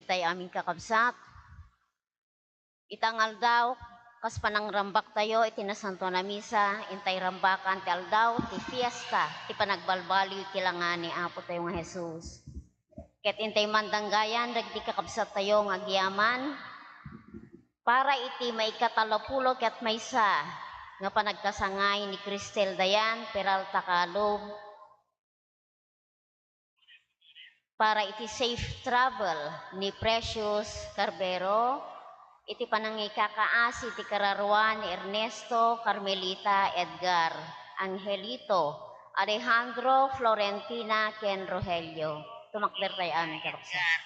Tay aming kakabsat. Itangal daw, kas panangrambak tayo, itinasanto na misa, intay rambakan ti aldaw, ti fiesta, ti panagbalbaliw kilangan ni Apo tayo nga Jesus. Ket intay mandanggayan, dagdi kakabsat tayo nga giyaman, para iti may katalapulo ket maysa, nga panagkasangay ni Cristel Dayan, Peralta Calog, para iti safe travel ni Precious Carbero, iti panangikakaasi ti kararuan ni Ernesto, Carmelita, Edgar, Angelito, Alejandro, Florentina, Ken Rogelio. Tumakder tayo amin karapsan.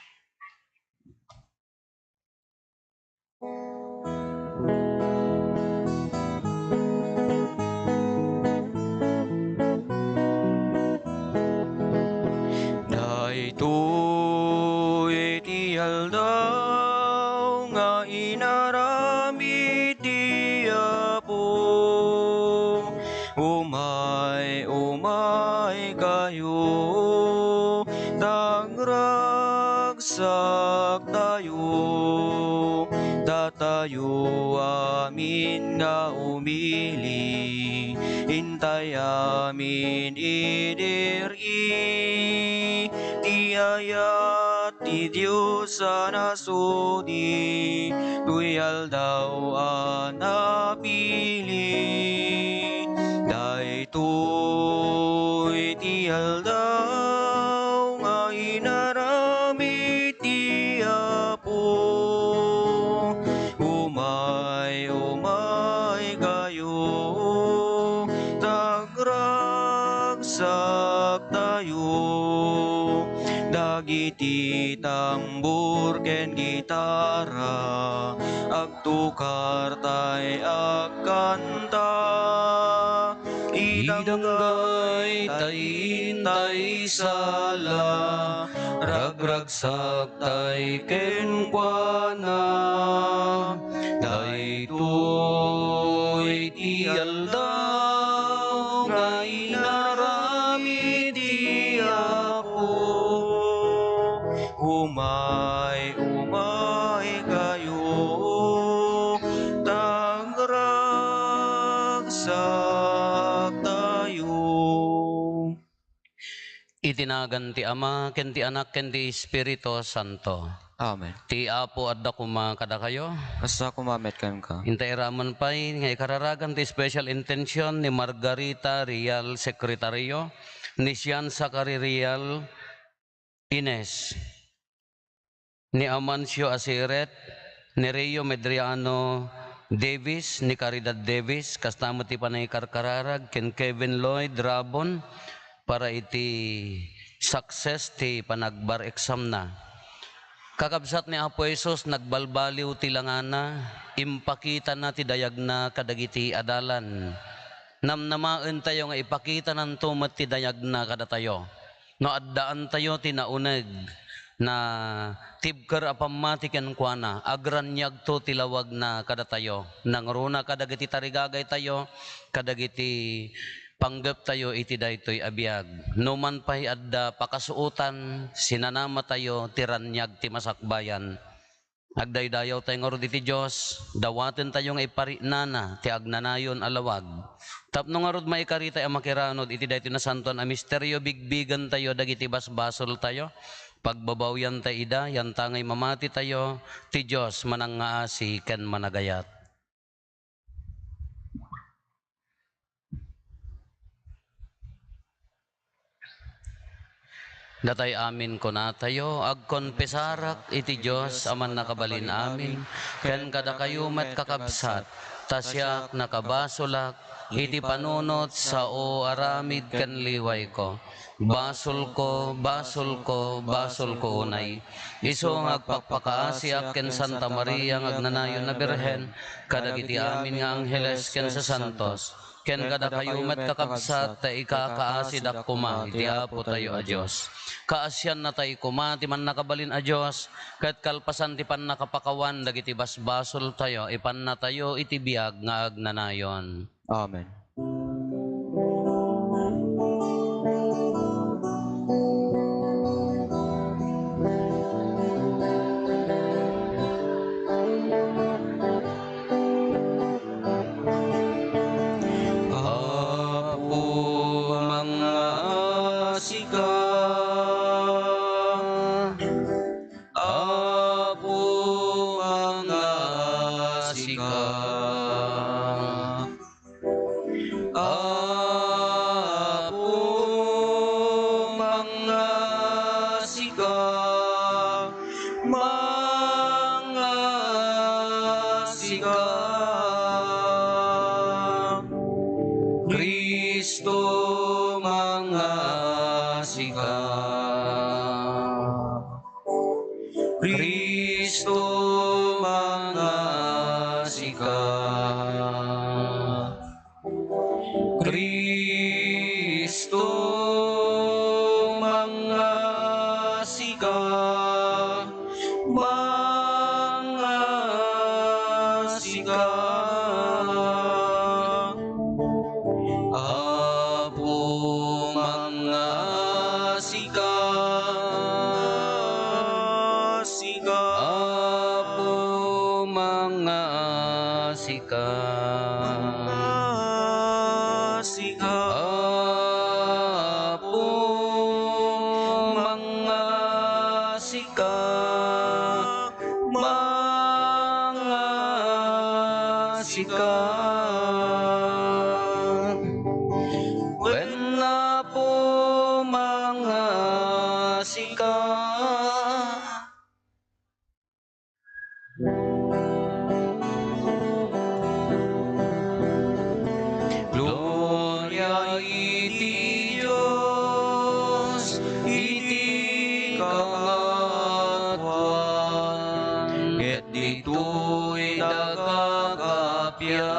Daytoy iti aldaw nga inarami ti Apo. Umay kayo, dagragsak tayo, datayo amin nga umili, hintay amin idiri, ti ayat ti Diyos sa nasudi, tuyal daw anapili. Daytoy ti aldaw nga inarami ti Apo. Umay kayo, dagragsak tayo, dagiti tambur ken gitara, agtukar tay agkanta, idanggay tay sala, ragragsak tay kenkwana. Daytoy ti aldaw nga inarami ti Apo. Umay kayo, dagragsak tayo. Itinagan ti Ama, ken ti Anak, ken ti Espiritu Santo. Amen. Ti Apo adda kuma kada kayo. Basta kumamet kan ka. Intay raman pay nga ikararagan ti special intention ni Margarita Real Secretario, ni Sian Sakari Real Ines, ni Amancio Asiret, ni Rio Medriano Davis, ni Caridad Davis, kastamo ti panay karkararag, ken Kevin Lloyd Rabon, para iti success ti panagbar exam na. Kakabsat ni Apo Jesus, nagbalbaliw ti langana, impakita na ti dayag na kadagiti adalan. Namnamaen tayo nga ipakita ng tumat ti dayag na kada tayo. No addaan tayo ti nauneg na tibker apamati ken kuana, agranyag to tilawag na kada tayo. Nangruna kadagiti tarigagay tayo, kadagiti panggap tayo iti daytoy abiyag. Numan pay adda pakasuutan, sinanama tayo tiranyag ti masakbayan. Agdaydayaw tayo nga iti Diyos, dawaten tayo nga iparinana ti agnanayon alawag. Tapno nga rod maikarita ang makiranod iti daytoy na santon a misteryo, bigbigan tayo dagiti basbasol tayo. Pagbabawyan tayo ida, yan tangay mamati tayo, ti Diyos manangaasi ken managayat. Datay amin ko na tayo, agkonpesarak iti Diyos aman nakabalin amin, ken kada kayo met kakabsat, tasyak nakabasolak, iti panunot sa o aramid ken liway ko. Basol ko unay. Iso nga agpakpakaasiak ken Santa Maria ngagnanayon na Birhen, kadagiti amin nga angheles ken sa santos, ken kada kayo met kakabsat, ta ikakaasid akkuma, iti Apo tayo a Diyos. Kaasyan na tayo kuma, ti man nakabalin a Diyos, kat kalpasan ti pan nakapakawan, dagiti basbasol tayo, ipan na tayo iti biyag nga agnanayon. Amen. sika, Apo mga sika, Apo mga sika, mga sika, Kristo mga sika, Kristo mga sika, Kristo mga sika, mga sika, Apo mga sika, Sika, Apo mga sika, sika, Apo mga sika, mga sika, when na po mga sika, Gloria iti Diyos, iti kangatuan, ket dito'y nagkakapya,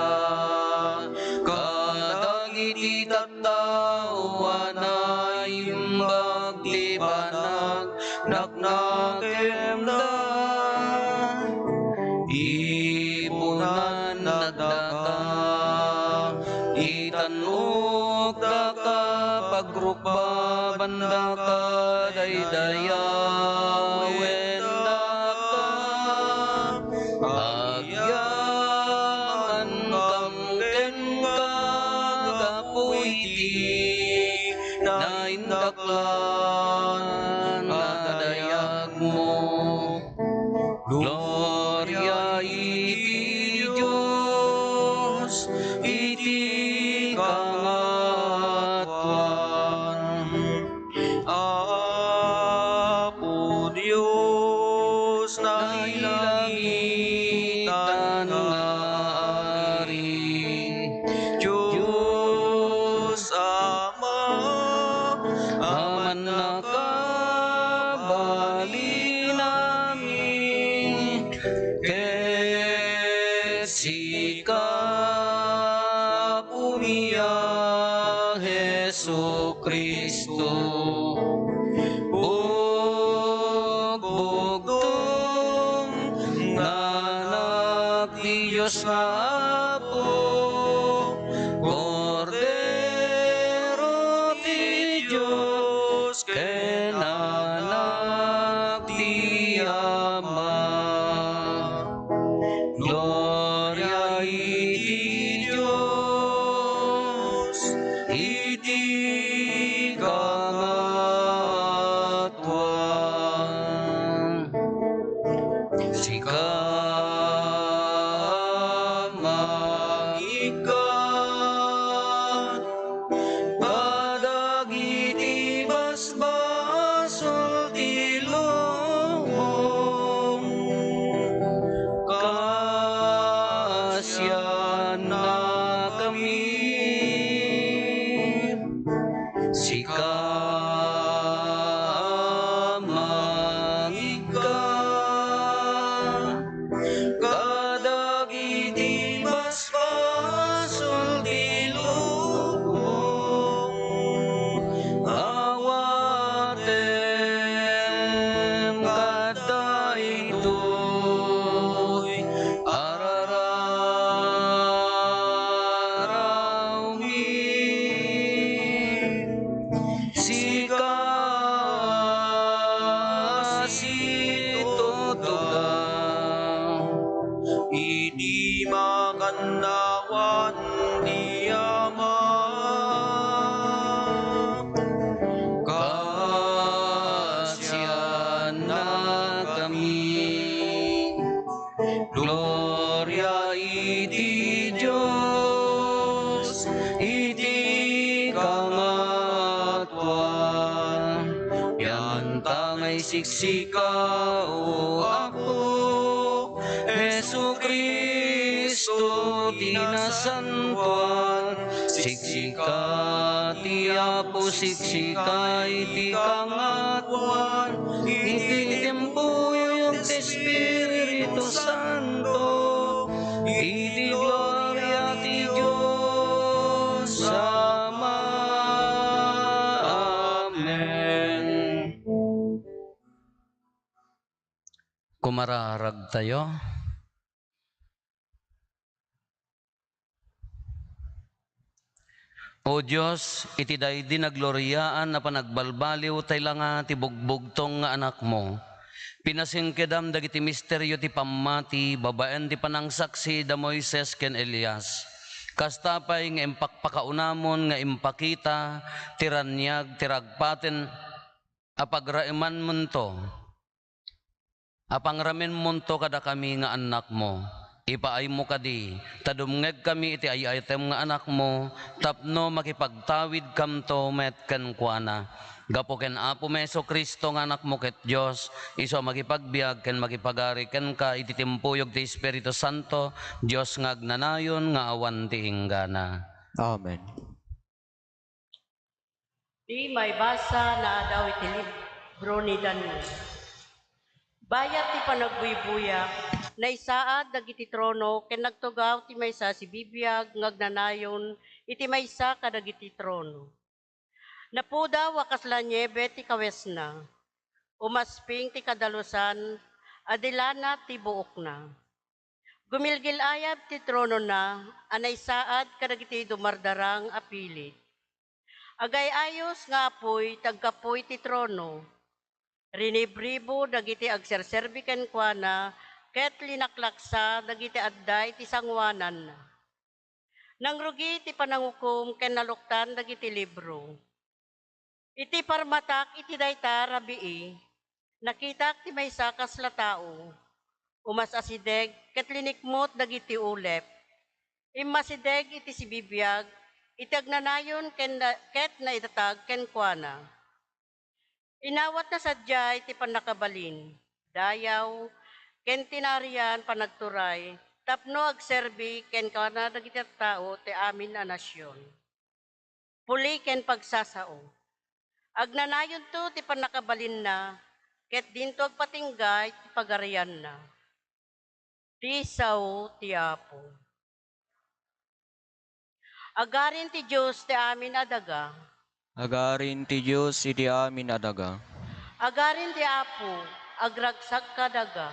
kadagiti tattao na imbag ti banag, naknakemda, ipunan nagdaka, itanok daka, pagrukba banda ka, daydaya wenda ka, agyaman kamken ka, kapuiti, naindaklan, nadayag mo. Gloria iti Diyos, iti kangatuan, Apo Diyos na nailangitan nga ari, Diyos Ama, aman nakabali namin, ket sika pumiya Hesu Kristo, bugbugtong nanak ti Diyos nga Apo, Kordero ti Diyos, ken anak ti Ama. Gloria iti Diyos, iti kangatuan, sika magikat, kadagiti basbasol ti lubong, kasyan na kami, sika magikat, Anta ngay siksika o Apo Jesu Kristo tinasantuan siksika ti Apo siksika iti kangatuan iti timpuyog ti Espiritu Santo iti gloria ti Diyos Ama. Amen. Kumararag tayo. O Diyos, iti daydi nagloryaan na panagbalbaliw tay langa ti bugbugtong nga anak mo. Pinasingkedam dagiti misteryo ti pammati, babaen ti panangsaksi da Moises ken Elias. Kastapay nga impakpakaunamon nga impakita, tiranyag, tiragpaten, apagraiman munto. Apangramin munto kada kami nga anak mo. Ipaay mo kadi, tadumngeg kami iti ay-item nga anak mo, tapno makipagtawid kamto met ken kuana. Gapo ken Apo Meso Kristo nga anak mo ket Dios, iso makipagbiag ken makipagari ken ka iti timpuyog ti Espiritu Santo, Dios nga agnanayon nga awan ti hinggana. Amen. Di may basa na daw iti libro ni Daniel. Bayat ti panagbuy-buya, na isaad dagiti trono, ken nagtugaw ti maysa si bibiyag ngagnanayon iti maysa kadagiti trono. Napuda wakas la niebe ti kawesna, umasping ti kadalusan, adilana ti buok na. Gumilgil ayab ti trono na, anay saad kadagiti dumardarang apilit. Agay ayos nga apoy, tagkapoy ti trono. Rinibribo dagiti agserserbiken kuana, ket linaklaksa dagiti adday ti sangwanan na. Nangrugi ti panangukom ken naluktan dagiti libro. Iti parmatak iti dayta rabii, nakitak ti maysa kasla tao. Umas asideg ket linikmot dagiti ulep. Immasideg iti si bibiyag, iti agnanayon ket naitatag ken kuana. Inawat na sadyay ti panakabalin, dayaw, ken tinarian panagturay, tapno agserbi ken kana dagiti tao ti amin a nasyon. Puli ken pagsasao. Agnanayon to ti panakabalin na, ket dinto agpatinggay ti pagarian na. Ti sao ti Apo. Agarin ti Diyos ti amin adaga. Agarin ti Diyos iti amin adaga. Agarin ti Apo, agragsak kadaga.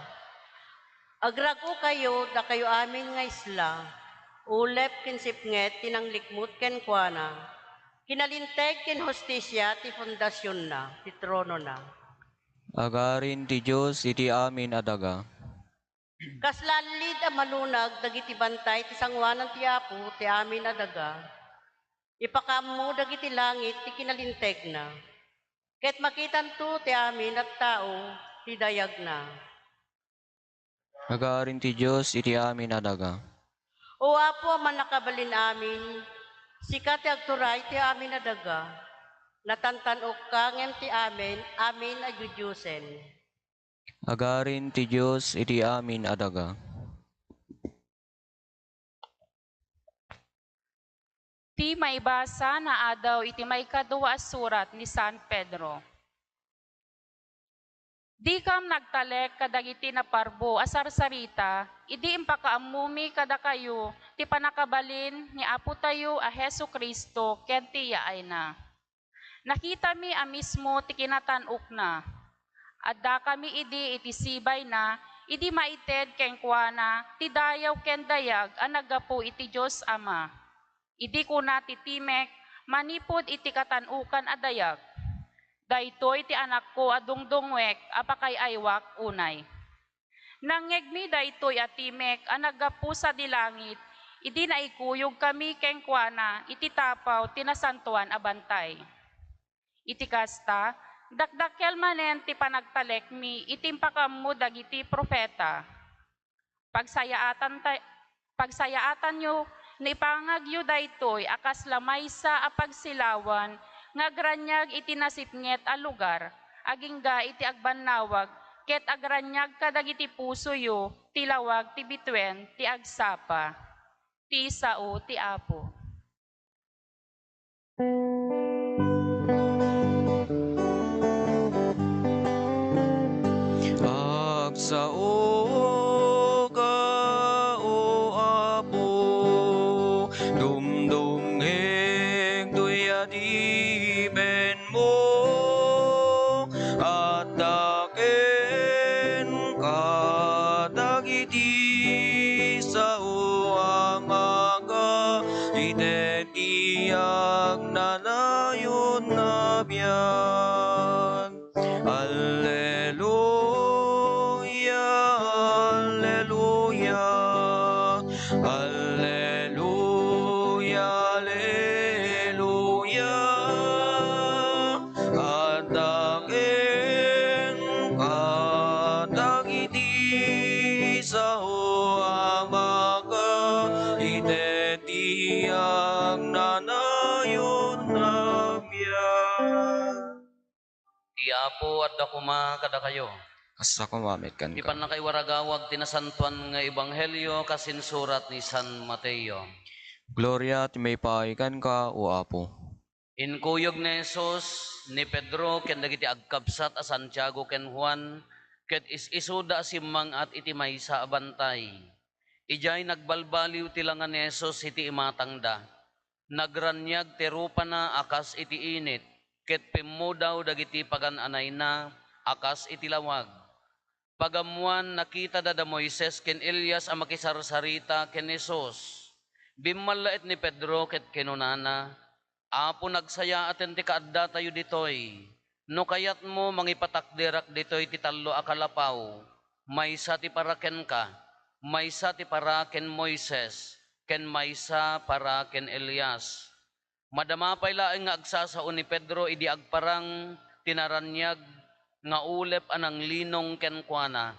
Agrago kayo, da kayo amin nga isla. Ulep ken sipnget, tinanglikmut ken kuana. Kinalinteg ken hostisya, ti fondasyon na, ti trono na. Agarin ti Diyos iti amin adaga. Kaslalid a malunag, dagiti bantay, ti sangwanan ti Apo, ti amin adaga. Ipakamu dagiti langit, ti kinalinteg na. Ket makitan to, ti amin at tao, ti dayag na. Agarin ti Diyos iti amin adaga. O Apo, man nakabalin amin, sikat ti agturay ti amin adaga. Natantanok ka ngem ti amin a jujusen. Agarin ti Diyos iti amin adaga. Ti may basa na adaw iti may kadua a surat ni San Pedro. Di kam nagtalek kadagiti na parbo asarsarita, idi impakaamumi kada kayo ti panakabalin ni Apo tayo a Hesu Kristo ken ti yaay na. Nakita mi a mismo ti kinatanuk na. Adda kami idi iti sibay na, idi maited ken kuana ti dayaw ken dayag a naggapu iti Dios Ama. Idi kuna ti timek, manipod iti katanukan a dayag. Daytoy ti anak ko a dungdungwek, apakay aywak unay. Nangeg mi daytoy a timek, a naggapu sa dilangit, idi naikuyog kami ken kuana, iti tapaw tinasantuan a bantay. Iti kasta, dakdakel manen ti panagtalek mi, itimpakamu dagiti propeta. Pagsayaatan nyo, naipangagyo daytoy akas lamay sa apagsilawan, nga granyag itinasipnget a lugar, agingga iti agbanawag, ket agranyag kadagiti pusoyo, tilawag ti bitwen, ti agsapa, ti sao, ti apo. Agsao ka o Apo, dumdumheng duyadiben mo, at daken kadagiti sao amaga, itetiyak nanayon na biyan. Alleluia, alleluia, alleluia, alleluia. Adaken kadagiti sao amaga, itetiyak nanayon na biyan. Ti Apo at dakuma kada kayo. Asa kumamit kan Di ka. pa na kay waragawag tinasantuan nga ebanghelyo kasinsurat ni San Mateo. Gloria ti may paikan ka o Apo. Inkuyog ni Jesus, ni Pedro, ken dagiti agkabsat a Santiago ken Juan, ket isuda simmang at iti maysa a bantay. Ijay nagbalbaliw tilangan ni Jesus iti imatangda. Nagranyag ti rupa na akas iti init, ket pimmo daw dagiti pagan-anay na akas iti lawag. Pagamuan nakita da Moises ken Elias a makisarsarita ken Jesus. Bimmalaet ni Pedro ket kinunana, Apo nagsaya aten ti kaadda tayo ditoy. No kayat mo mangipatakdirak ditoy ti tallo a kalapaw. Maysa ti paraken ka, maysa ti paraken Moises, ken maysa paraken Elias. Madamapay laeng nga agsasao ni Pedro idi agparang tinaranyag nga ulep anang linong ken kuana.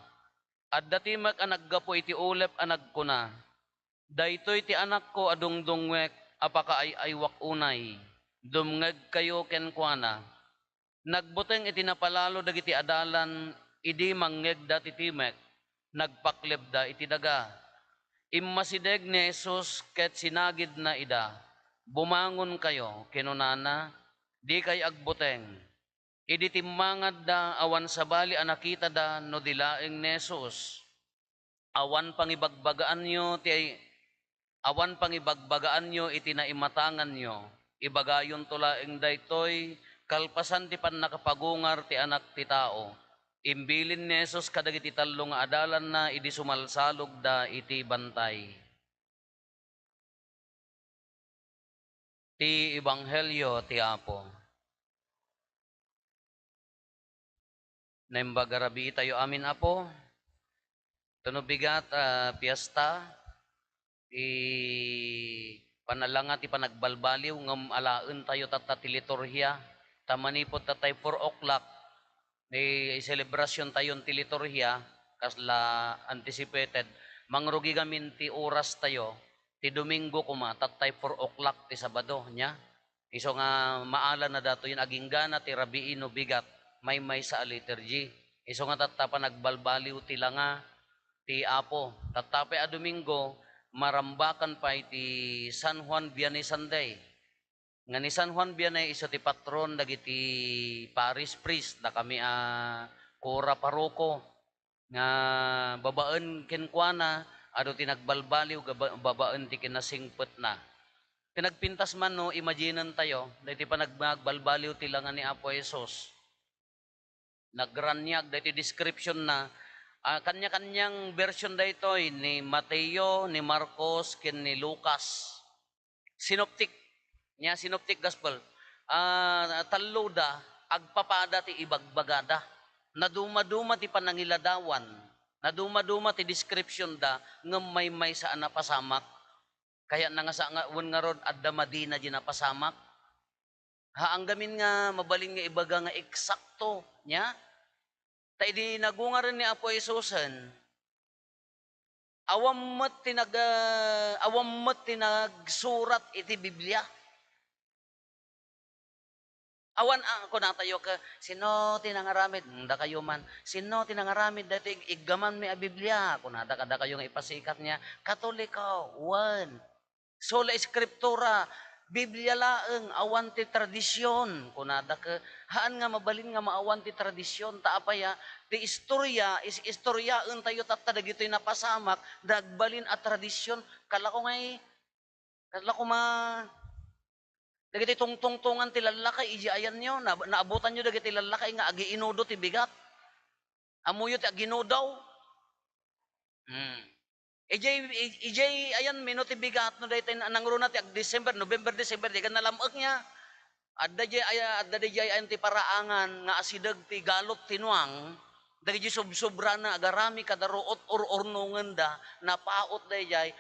At datimak ang naggapo iti ulep ang nagkuna. Daytoy ti anak ko adungdungwek apaka ay aywak unay. Dumngeg kayo ken kuana. Nagbuteng iti napalalo dagiti adalan idi manggeg dati timek. Nagpakleb da iti daga. Immasideg ni Jesus ket sinagid na ida. Bumangon kayo kinunana di kay agbuteng. Idi timmangad da awan sabali a nakita da no dilaeng ni Jesus. Awan pangibagbagaan nyo iti naimatangan nyo. Ibagayon tulaeng daytoy kalpasan ti pan nakapagungar ti anak ti tao. Imbilin ni Jesus kadagiti tallo nga adalan na idi sumalsalog da iti bantay. Ti Ebanghelyo ti Apo. Naimbagarabi tayo amin Apo. Tunubigat piyesta. Panalanga ti panagbalbaliw ngam alaen tayo ti liturhiya. Tamanipot tatay 4 o'clock. Ni celebration tayon ti liturhiya. Kasla anticipated. Mangrugi gamin ti oras tayo. Ti Domingo kuma tatay 4 o'clock ti Sabado nya. Iso nga maala na dato yun aging gana ti rabiino bigat. May sa liturgy. Iso nga tatapa nagbalbaliw ti langa ti Apo. Tatapay a Domingo, marambakan pa iti San Juan Vianney Sunday. Nga ni San Juan Vianney iso ti patron dagiti parish priest da kami kura paroko nga babaen kenkwana ado ti nagbalbaliw babaen ti kinasingpet na. Pinagpintas man no imaginan tayo dahiti pa nagbalbaliw ti langan ni Apo Jesus. Nagranyag dahiti description na kanya-kanyang version daytoy ni Mateo, ni Marcos, ken ni Lucas. Synoptic gospel. Tallo da agpapada ti ibagbagada. Naduma-duma ti panangiladawan. Naduma-duma ti description da ngem may sa napasamak. Kaya nga sa nga rod adda Madina di napasamak. Haanggamin nga mabaling nga ibaga nga eksakto nya. Tay di nagungaran ni Apo Jesusen. Awam met tinagsurat iti Biblia. Awan ako na tayo ka, sino tinangaramid? Da kayo man. Sino tinangaramid? Dati igaman may a Biblia. Kung nada kada kayo nga ipasikat niya, Katoliko, one. Sola Eskriptura, Biblia laeng, awan ti tradisyon. Kung nada ka, haan nga mabalin nga maawan ti tradisyon. Taapaya, ti istorya, is istoryaen tayo tatada gito'y napasamak, dagbalin at tradisyon. Kala ko dagiti tungtungan ti lalakay, iji ayan nyo, naabutan nyo dagiti lalakay nga agi inudo ti bigat. Amuyo ti aginudaw. EJ ayan minuti bigat no daytay nangruna ti December, November, December di kan nalamag niya. Adda di ayan ti paraangan nga asideg ti galot tinuang. Dagiti sobra na agarami kada ruot or ornongen da napaot dayjay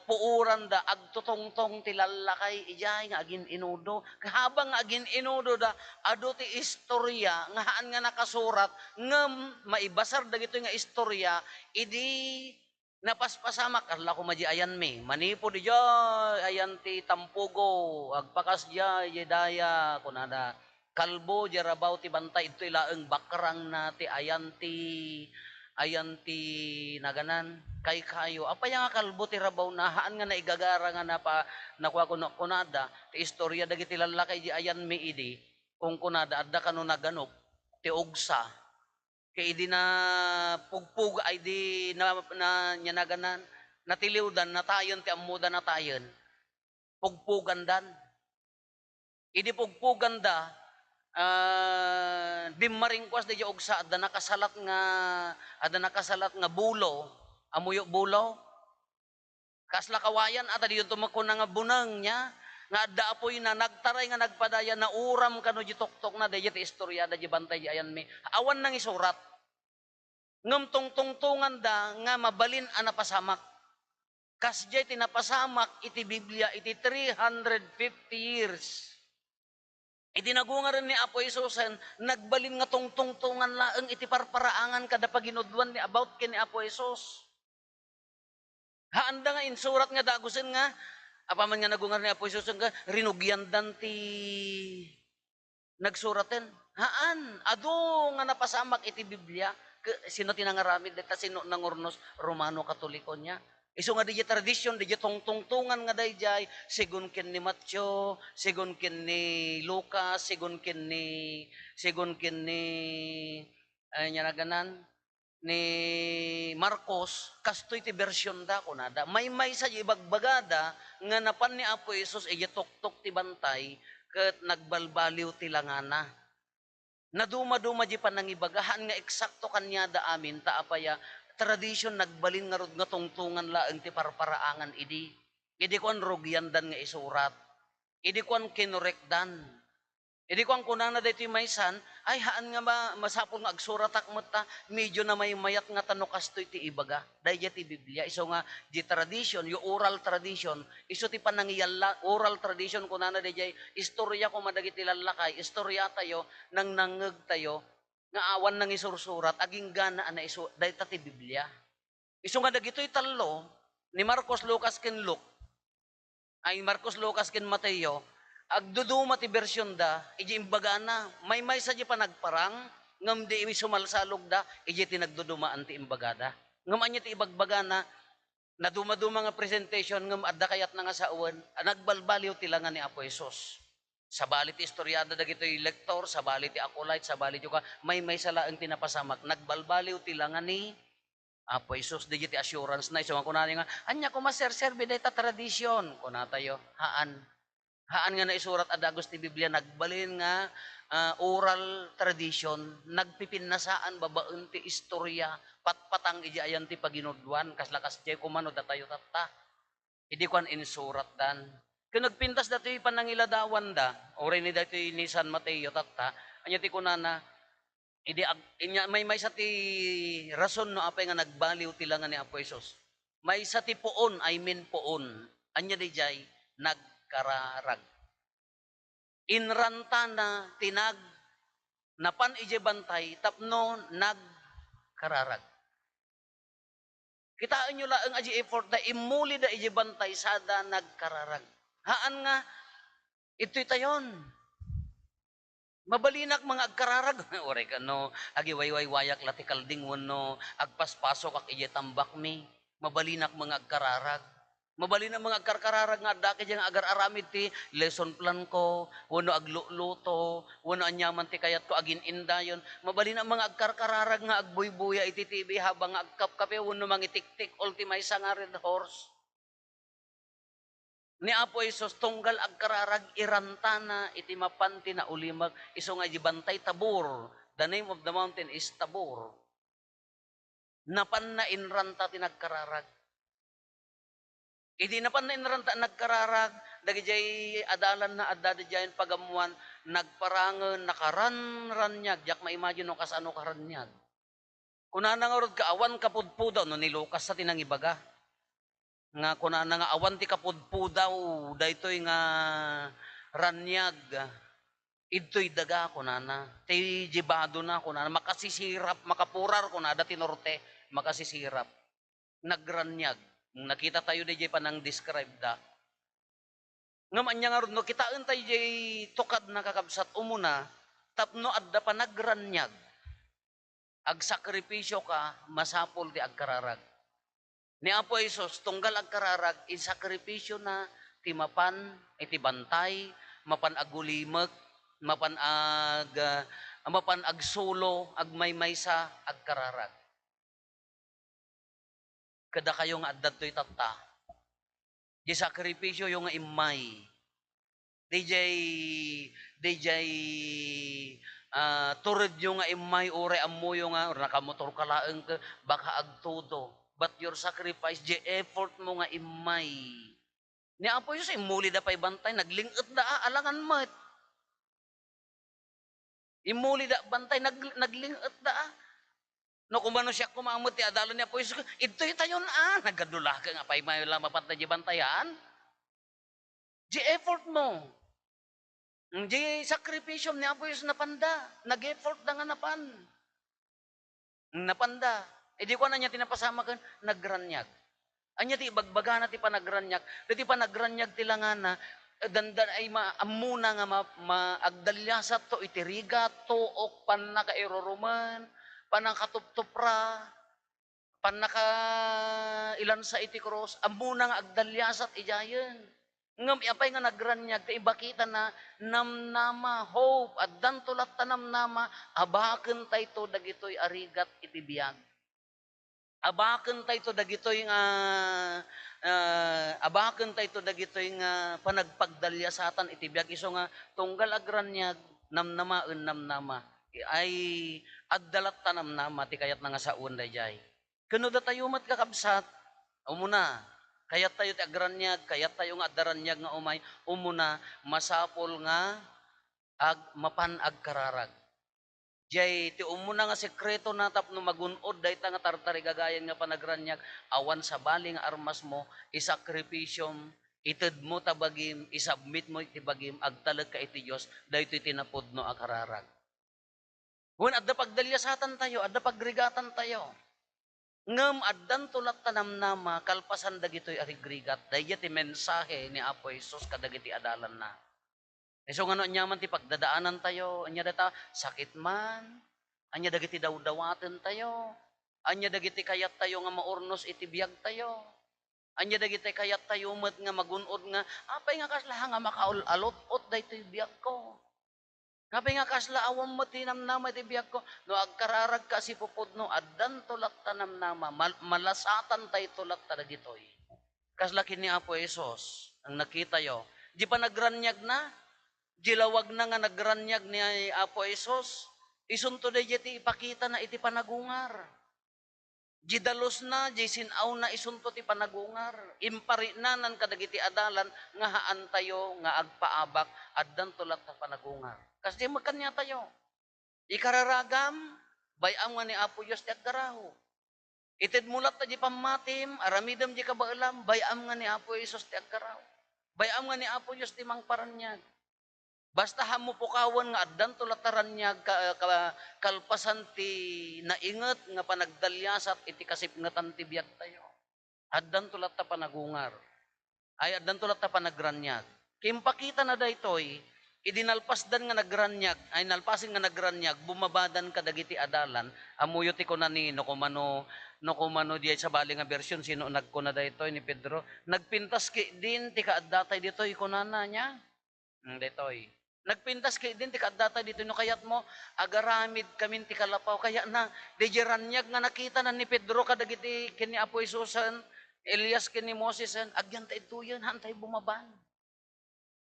puuran da agtutongtong ti lalakay ijay nga agin inudo. Habang nga agin inudo da ado ti istorya nga haan nga nakasurat ngem maibasar dagito nga istorya idi napaspasamak karla ko maji ayan mi manipo di jay ayan ti tampugo agpakas jay daya kunada kalbo jarabaw ti bantay ito ilaeng bakrang na ti ayan ti naganan kay kayo apa yang kalbo ti rabaw na haan nga naigagara nga nakuha ko kunada ti istorya dagiti lalakay di ayan mi idi kung kunada adda kanu naganop ti ugsa kay di na pugpug ay di na nyanaganan natiliwdan natayon ti amuda natayon pugpugandan idi pugpuganda di maringkwas di ugsa adda nakasalat nga bulo amuyo bulo kasla kawayan ata diyo tumakon nga bunang niya nga adda apoy na nagtaray nga nagpadaya na uram kano di tuktok na di istorya da di bantay di ayan mi awan nang isurat ngem tungtungan da nga mabalin ana pasamak kasjay tinapasamak iti Biblia iti 350 years. Iti nagungaran ni Apo Isusen, nagbalin nga tungtungan laeng iti parparaangan kada paginudwan ni about ken ni Apo Isus. Haanda nga insurat nga dagusen nga apaman nga nagungar ni Apo Isus nga rinugyandan ti nagsuraten. Haan adu nga napasamak iti Biblia sino tinangaramid deta sino nangurnos Romano Katoliko niya. Isu nga di tradisyon, di tungtungan nga dayjay, sigun ken ni Matthew, sigun ken ni Lucas, sigun ken ni naganan ni Marcos, kastoy ti bersyon da kunada. May sa ibagbagada nga napan ni Apo Isus iya tuktok ti bantay ket nagbalbaliw ti langana. Naduma-duma di panangibagahan nga eksakto kanya da amin taapaya tradisyon nagbalin nga rod nga tungtungan laeng ti parparaangan idi. Idi kuan rugyandan nga isurat. Idi kuan kinorekdan. Idi kuan kunana daytoy maysan ay haan nga masapol nga agsuratak mata medyo na may mayat nga tano kastoy ti ibaga. Dayjay ti Biblia iso nga di tradition, yung oral tradition, iso ti panangiyalla oral tradition kunana dayjay istorya ko madagiti lalakay, istorya tayo nang nangeg tayo nga awan nang isursurat aging gana ana isu dayta ti Biblia. Isu nga dagitoy tallo ni Marcos, Lucas ken Luke ay Marcos, Lucas ken Mateo agduduma ti bersyon da iji imbagana may sa di pa nagparang ngem di sumalsalog da iji ti nagdudumaan ti imbagada ngem anya ti ibagbagana na dumaduma nga presentation ngem adda kayat na nga sawen nagbalbaliw ti langan ni Apo Hesus. Sabali ti istoryada dagitoy lektor, sabali ti acolyte, sabali ti may sa laeng tinapasamak nagbalbaliw ti langan ni Apo Isus di ti assurance na iso nga kunani nga anya ko maserserbe dayta tradisyon kunatayo haan nga naisurat adagos ti Biblia nagbalin nga oral tradition nagpipinasaan babaen ti istorya patpatang iji ayan ti paginudwan kaslakas jay kumano datayo tatta idi kuan insurat dan. Kung nagpintas dati panangiladawan da, oray ni dati ni San Mateo tatta, anya ti kunana, may sa ti rason no apay nga nagbaliw ti langan ni Apo Isus. May sa ti poon, I mean poon, anya di jay nagkararag. Inranta na tinag, napan ije bantay, tapno nagkararag. Kitaan nyo laang aji effort da imuli da ije bantay sada nagkararag. Haan nga, ito'y tayon. Mabalinak mga agkararag. Oray ka no, agi wayway wayak latikal ding wano, agpaspasok ak iya tambak mi. Mabalinak mga agkararag. Mabalinak mga agkarkararag nga dake jang agar aramid ti lesson plan ko, wano agluluto, wano anyaman ti kayat ko agin indayon. Mabalinak mga agkarkararag nga agbuybuya iti TV habang agkapkape wano mangitiktik ultimay sa nga red horse. Ni Apo Isos tunggal agkararag irantana iti mapanti na ulimag iso nga bantay Tabor. The name of the mountain is Tabor. Napan na inranta tinagkararag. Iti napan na inranta nagkararag dagijay adalan na adda diyan pagamuan nagparangen nakaranranyag yak ma-imagine no kasano karanyag. Kunana nga rod kaawan kapudpudaw no ni Lucas sa tinangibaga. Nga kunana nga awan ti kapudpudaw daytoy nga ranyag idtoy daga kunana ti jibado na kunana makasisirap makapurar kunada ti norte makasisirap nagranyag nakita tayo DJ panang describe da nga manya nga no kitaan tayo DJ tukad na kakabsat umuna tapno adda pa nagranyag agsakripisyo ka masapol ti agkararag. Ni Apo Isos, tunggal agkararag, insakripisyo na ti mapan, iti bantay, mapan agulimek, mapan agsulo, agmaymaysa, agkararag. Kada kayo nga addad to'y tata. Di sakripisyo yung nga imay. DJ turod yung nga imay, ure amoy yung nga, nakamotor kalaeng ka, baka agtudo. But your sacrifice, the effort mo nga imay. Ni Apo Diyos, imuli da pa'y bantay, naglingit da, alangan mo. Imuli da bantay, naglingit da. No, kumano siya kumamot, ti adalan niya po, ito'y tayo na, nagadula ka nga pa'y may lamapantay di bantayan. The effort mo. The sakripisyo ni Apo Diyos napanda, nag-effort da nga napan. Napanda. E di ko na niya tinapasama kan, nagranyag. Anya ti bagbaga na ti panagranyag. Di pa nagranyag tilangan na, dandan ay maamuna nga maagdalyasat to itiriga, tuok, pan naka-eroruman, pan nakatuptupra, pan naka ilan sa iti cross, amuna nga agdalyasat ijayan. Ngam apay nga nagranyag, ti ibakita na namnama, hope, at dantulat ta namnama, abaken tayo dagitoy arigat iti biyag. Abaken tayo dagitoy nga panagpagdalyasatan iti biag iso nga tunggal agranyag namnama ay addalat tanamnama ti kayat nga saun dayjay. Kuno da tayo mat kakabsat umuna kayat tayo ti agranyag kayat tayo nga addaranyag nga umay umuna masapol nga mapan agkararag. Jay ti umuna nga sekreto na tapno magunod day ta nga tartarigagayan nga panagranyag awan sa bali nga armas mo isakripisyom ited mo tabagim isubmit mo iti bagim agtalag ka iti Dios daytoy tinapudno a kararag. Wen adda pagdalyasatan tayo adda pagrigatan tayo. Ngem addan tulak tanamnama kalpasan dagitoy arigrigat dayjay ti mensahe ni Apo Hesus kadagiti adalan na. So nga nyaman ti pagdadaanan tayo, anya data sakit man, anya dagiti dawdawaten tayo, anya dagiti kayat tayo nga maurnos iti biyag tayo, anya dagiti kayat tayo met nga magunod nga, apay nga kasla nga makaalot-ot daytoy biyag ko. Apay nga kasla awam mo tinamnama iti biyag ko, no agkararag ka si pupudno, addan tulak tanamnama, malasatan tayo tulak dagitoy. Kasla kini Apo Hesus, ang nakita yo, di pa nagranyag na, Jilawag na nga nagranyag ni Apo Hesus, isunto da iti ipakita na iti panagungar. Jidalos na, sinaw na isunto ti panagungar. Impari na nan kadagiti adalan nga haan tayo nga agpaabak addan tulak ta panagungar. Kasi magkanya tayo. Ikararagam, bayam nga ni Apo Diyos ti aggaraho. Ited mulat ta di pamatim, aramidam di kabaalam, bayam nga ni Apo Hesus ti aggaraho. Bayam nga ni Apo Diyos ti mangparanyag. Basta hamo pukawan nga addan tulataran niya kalpasan ti nainget nga panagdalyasat iti kasipngatan ti biag tayo. Addan tulat ta panagungar. Ay addan tulat ta panagranyag. Kimpakita na daytoy idinalpasdan nga nagranyag, ay nalpasin nga nagranyag, bumabadan ka dagiti adalan, amuyo ti kunani, no kumano diay sa bali nga bersyon, sino nagkuna daytoy ni Pedro, nagpintas ki din, ti kaaddatay ditoy, kunana niya, ditoy. Nagpintas ki din, ti kaaddatay ditoy, no kayat mo, agaramid kamin ti kalapaw, kaya na, di ranyag nga nakita na ni Pedro, kadagiti kini Apo Isusan, Elias kini Moses, agyan tayo tuyan, hantay bumaban.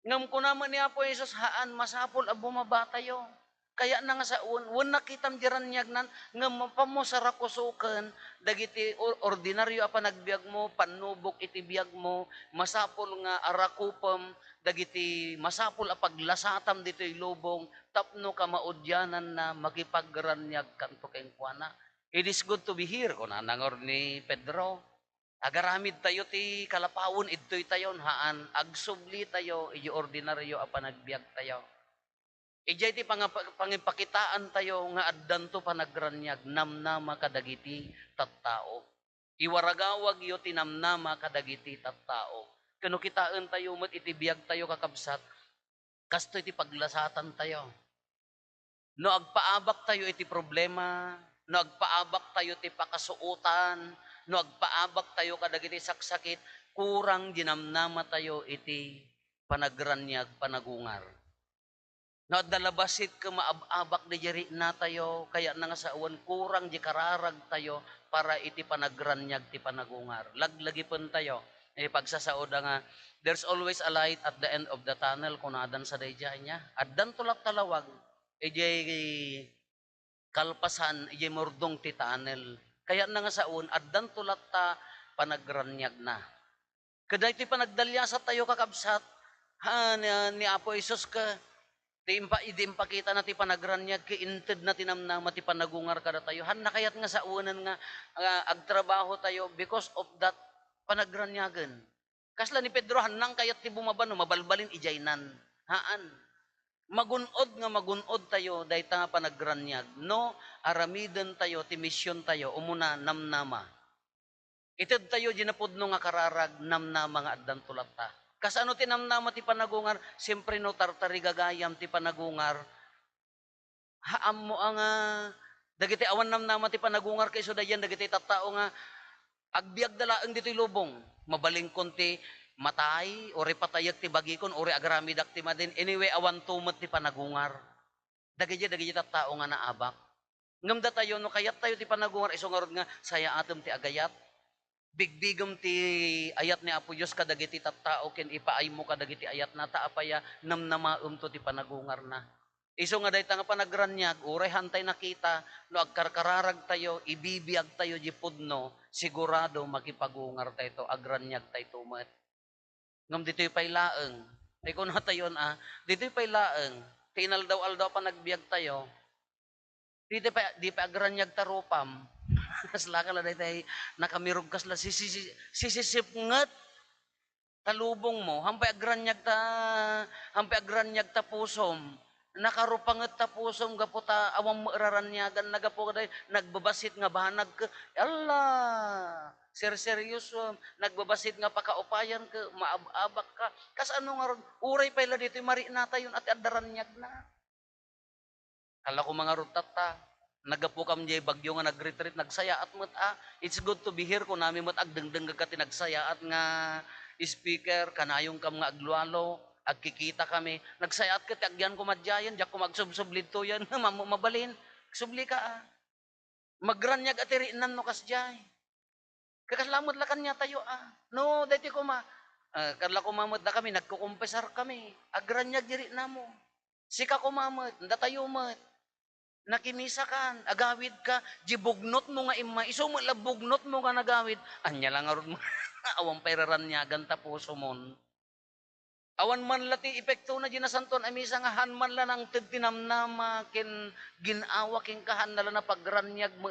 Ngam ko naman ni Apo Jesus, haan masapol a bumaba tayo. Kaya na nga sa un nakitam diran nyagnan, ngam pamo sa rakusukan, dagiti ordinaryo a panagbiag mo, panubok iti biag mo, masapol nga arakupam, dagiti masapol a paglasatam dito'y lubong, tapno ka maudyanan na makipagranyag kanto keng kuana. It is good to be here, kuna nangor ni Pedro. Agaramid tayo ti kalapawon idtoy tayon haan agsubli tayo iji ordinaryo a panagbiag tayo. Ijay ti pangipakitaan tayo nga addan to panagranyag namnama kadagiti tattao. Iwaragawag yo ti namnama kadagiti tattao. Kano kitaan tayo met iti biag tayo kakabsat kasto iti paglasatan tayo. No agpaabak tayo iti problema, no agpaabak tayo ti pakasuutan, no agpaabak tayo kadagiti saksakit, kurang dinamnama tayo iti panagranyag, panagungar. No dalabasit ka maabak di jeri na tayo, kaya na nga sa awan kurang di kararag tayo para iti panagranyag ti panagungar. Laglagi pun tayo. Pagsasaoda nga, there's always a light at the end of the tunnel kung adan sa dayjay niya. Addan tulak talawag, ijay kalpasan, ijay murdong ti tunnel. Kaya na nga sa un, addan tulak ta panagranyag na. Kada iti panagdalyasa tayo kakabsat, ni Apo Isos ka, Idimpakita na ti panagranyag, kiinted na tinamnama ti panagungar kada tayo. Han nakayat nga sa unan nga agtrabaho tayo because of that panagranyagan. Kasla ni Pedro, hanang kayat ti bumaban, mabalbalin ijaynan. Haan. Magunod tayo, dahil nga panagranyag. No, aramiden tayo, ti misyon tayo, umuna namnama. Ited tayo, ginapudno nga kararag, namnama nga addan tulat ta. Kasano tinamnama ti panagungar, siyempre no tartari gagayam ti panagungar, haam mo ang dagiti awan namnama ti panagungar kayso dayan dagiti tattao nga agbiag dalaeng dito'y lubong, mabaling konti matay, ori patayag ti bagikon, ori agramidak ti madin, anyway awan tumet ti panagungar. Dagiti tattao nga naabak. Ngamda tayo, no kayat tayo ti panagungar, isungarod nga, saya atom ti agayat, bigbigam ti ayat ni Apo Diyos kadagiti tattao ken ipaay mo kadagiti ayat na taapaya namnamaum to ti panagungar na. Iso nga dayta nga panagranyag, uray hantay nakita, no agkarkararag tayo, ibibiyag tayo di pudno, sigurado makipagungar tayo to, agranyag tayo tumet. Ngam dito'y paylaeng, ay kung natayon dito'y paylaeng, tinaldaw-aldaw pa nagbiag tayo, di pa agranyag tarupam, kasla ka la day nakamirog kasla sisisipngat talubong mo hampay agranyag ta pusom nakarupanget ta pusom gaputa awang raranyagan nagapo day nagbabasit nga banag ka Allah seryoso nagbabasit nga pakaupayan ka maabak ka kas ano nga uray pala dito mari na tayon at adaranyag na kala ko mga rutata nagapukam jay bagyo nga nagretreat nagsaya at met it's good to be here ko nami met agdengdeng kati nagsaya at nga speaker kanayong kam nga aglualo agkikita kami nagsaya at kati agyan ko madyayan jak ko magsubsublid to yan mabalin subli ka magranyag at iriinan no kas jay kakaslamot la kanya tayo no dati ko karla ko mamot na kami nagkukumpesar kami agranyag diri na mo sika ko mamot nda tayo mat nakimisa kan, agawid ka, jibugnot mo nga ima, iso mo labugnot mo nga nagawid, anya lang aron mo, awang peraranyagan tapuso mon. Awan man lati epekto na ginasanton, amisa nga han man lang ang tinamnama, kin ginawa, kin kahan na lang na pagranyag mo,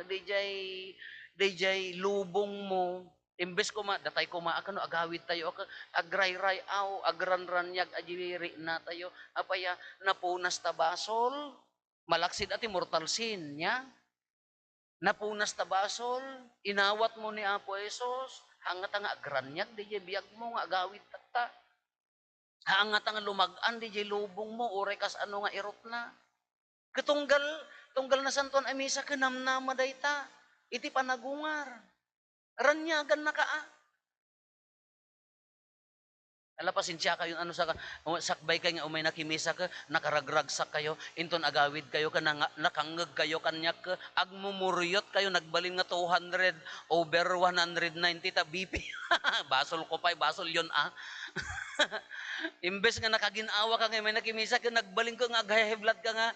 DJ lubong mo, imbes ko datay ko akano agawid tayo, agrayray aw, agranranyag, ajiri na tayo, apaya, napunas tabasol, malaksid at immortal sin niya. Napunas tabasol, inawat mo ni Apo Esos, hangat nga agranyag, di biyag mo nga agawid tata. Haangat nga lumag-an, di jay lubong mo, ure kas ano nga irot na. Tunggal na santuan ay misa, kanamnama dayta. Iti panagungar. Ranyagan na ka. Ala pasensya kayo ano sakbay kay nga umay nakimisa ka nakaragragsak kayo inton agawid kayo nakangeg kayo kanyak agmumuryot kayo nagbalin nga 200 over 190 ta BP basol ko pa basol yon imbes nga nakaginawa ka nga may nakimisa ka nagbalin ko nga agaheblat ka nga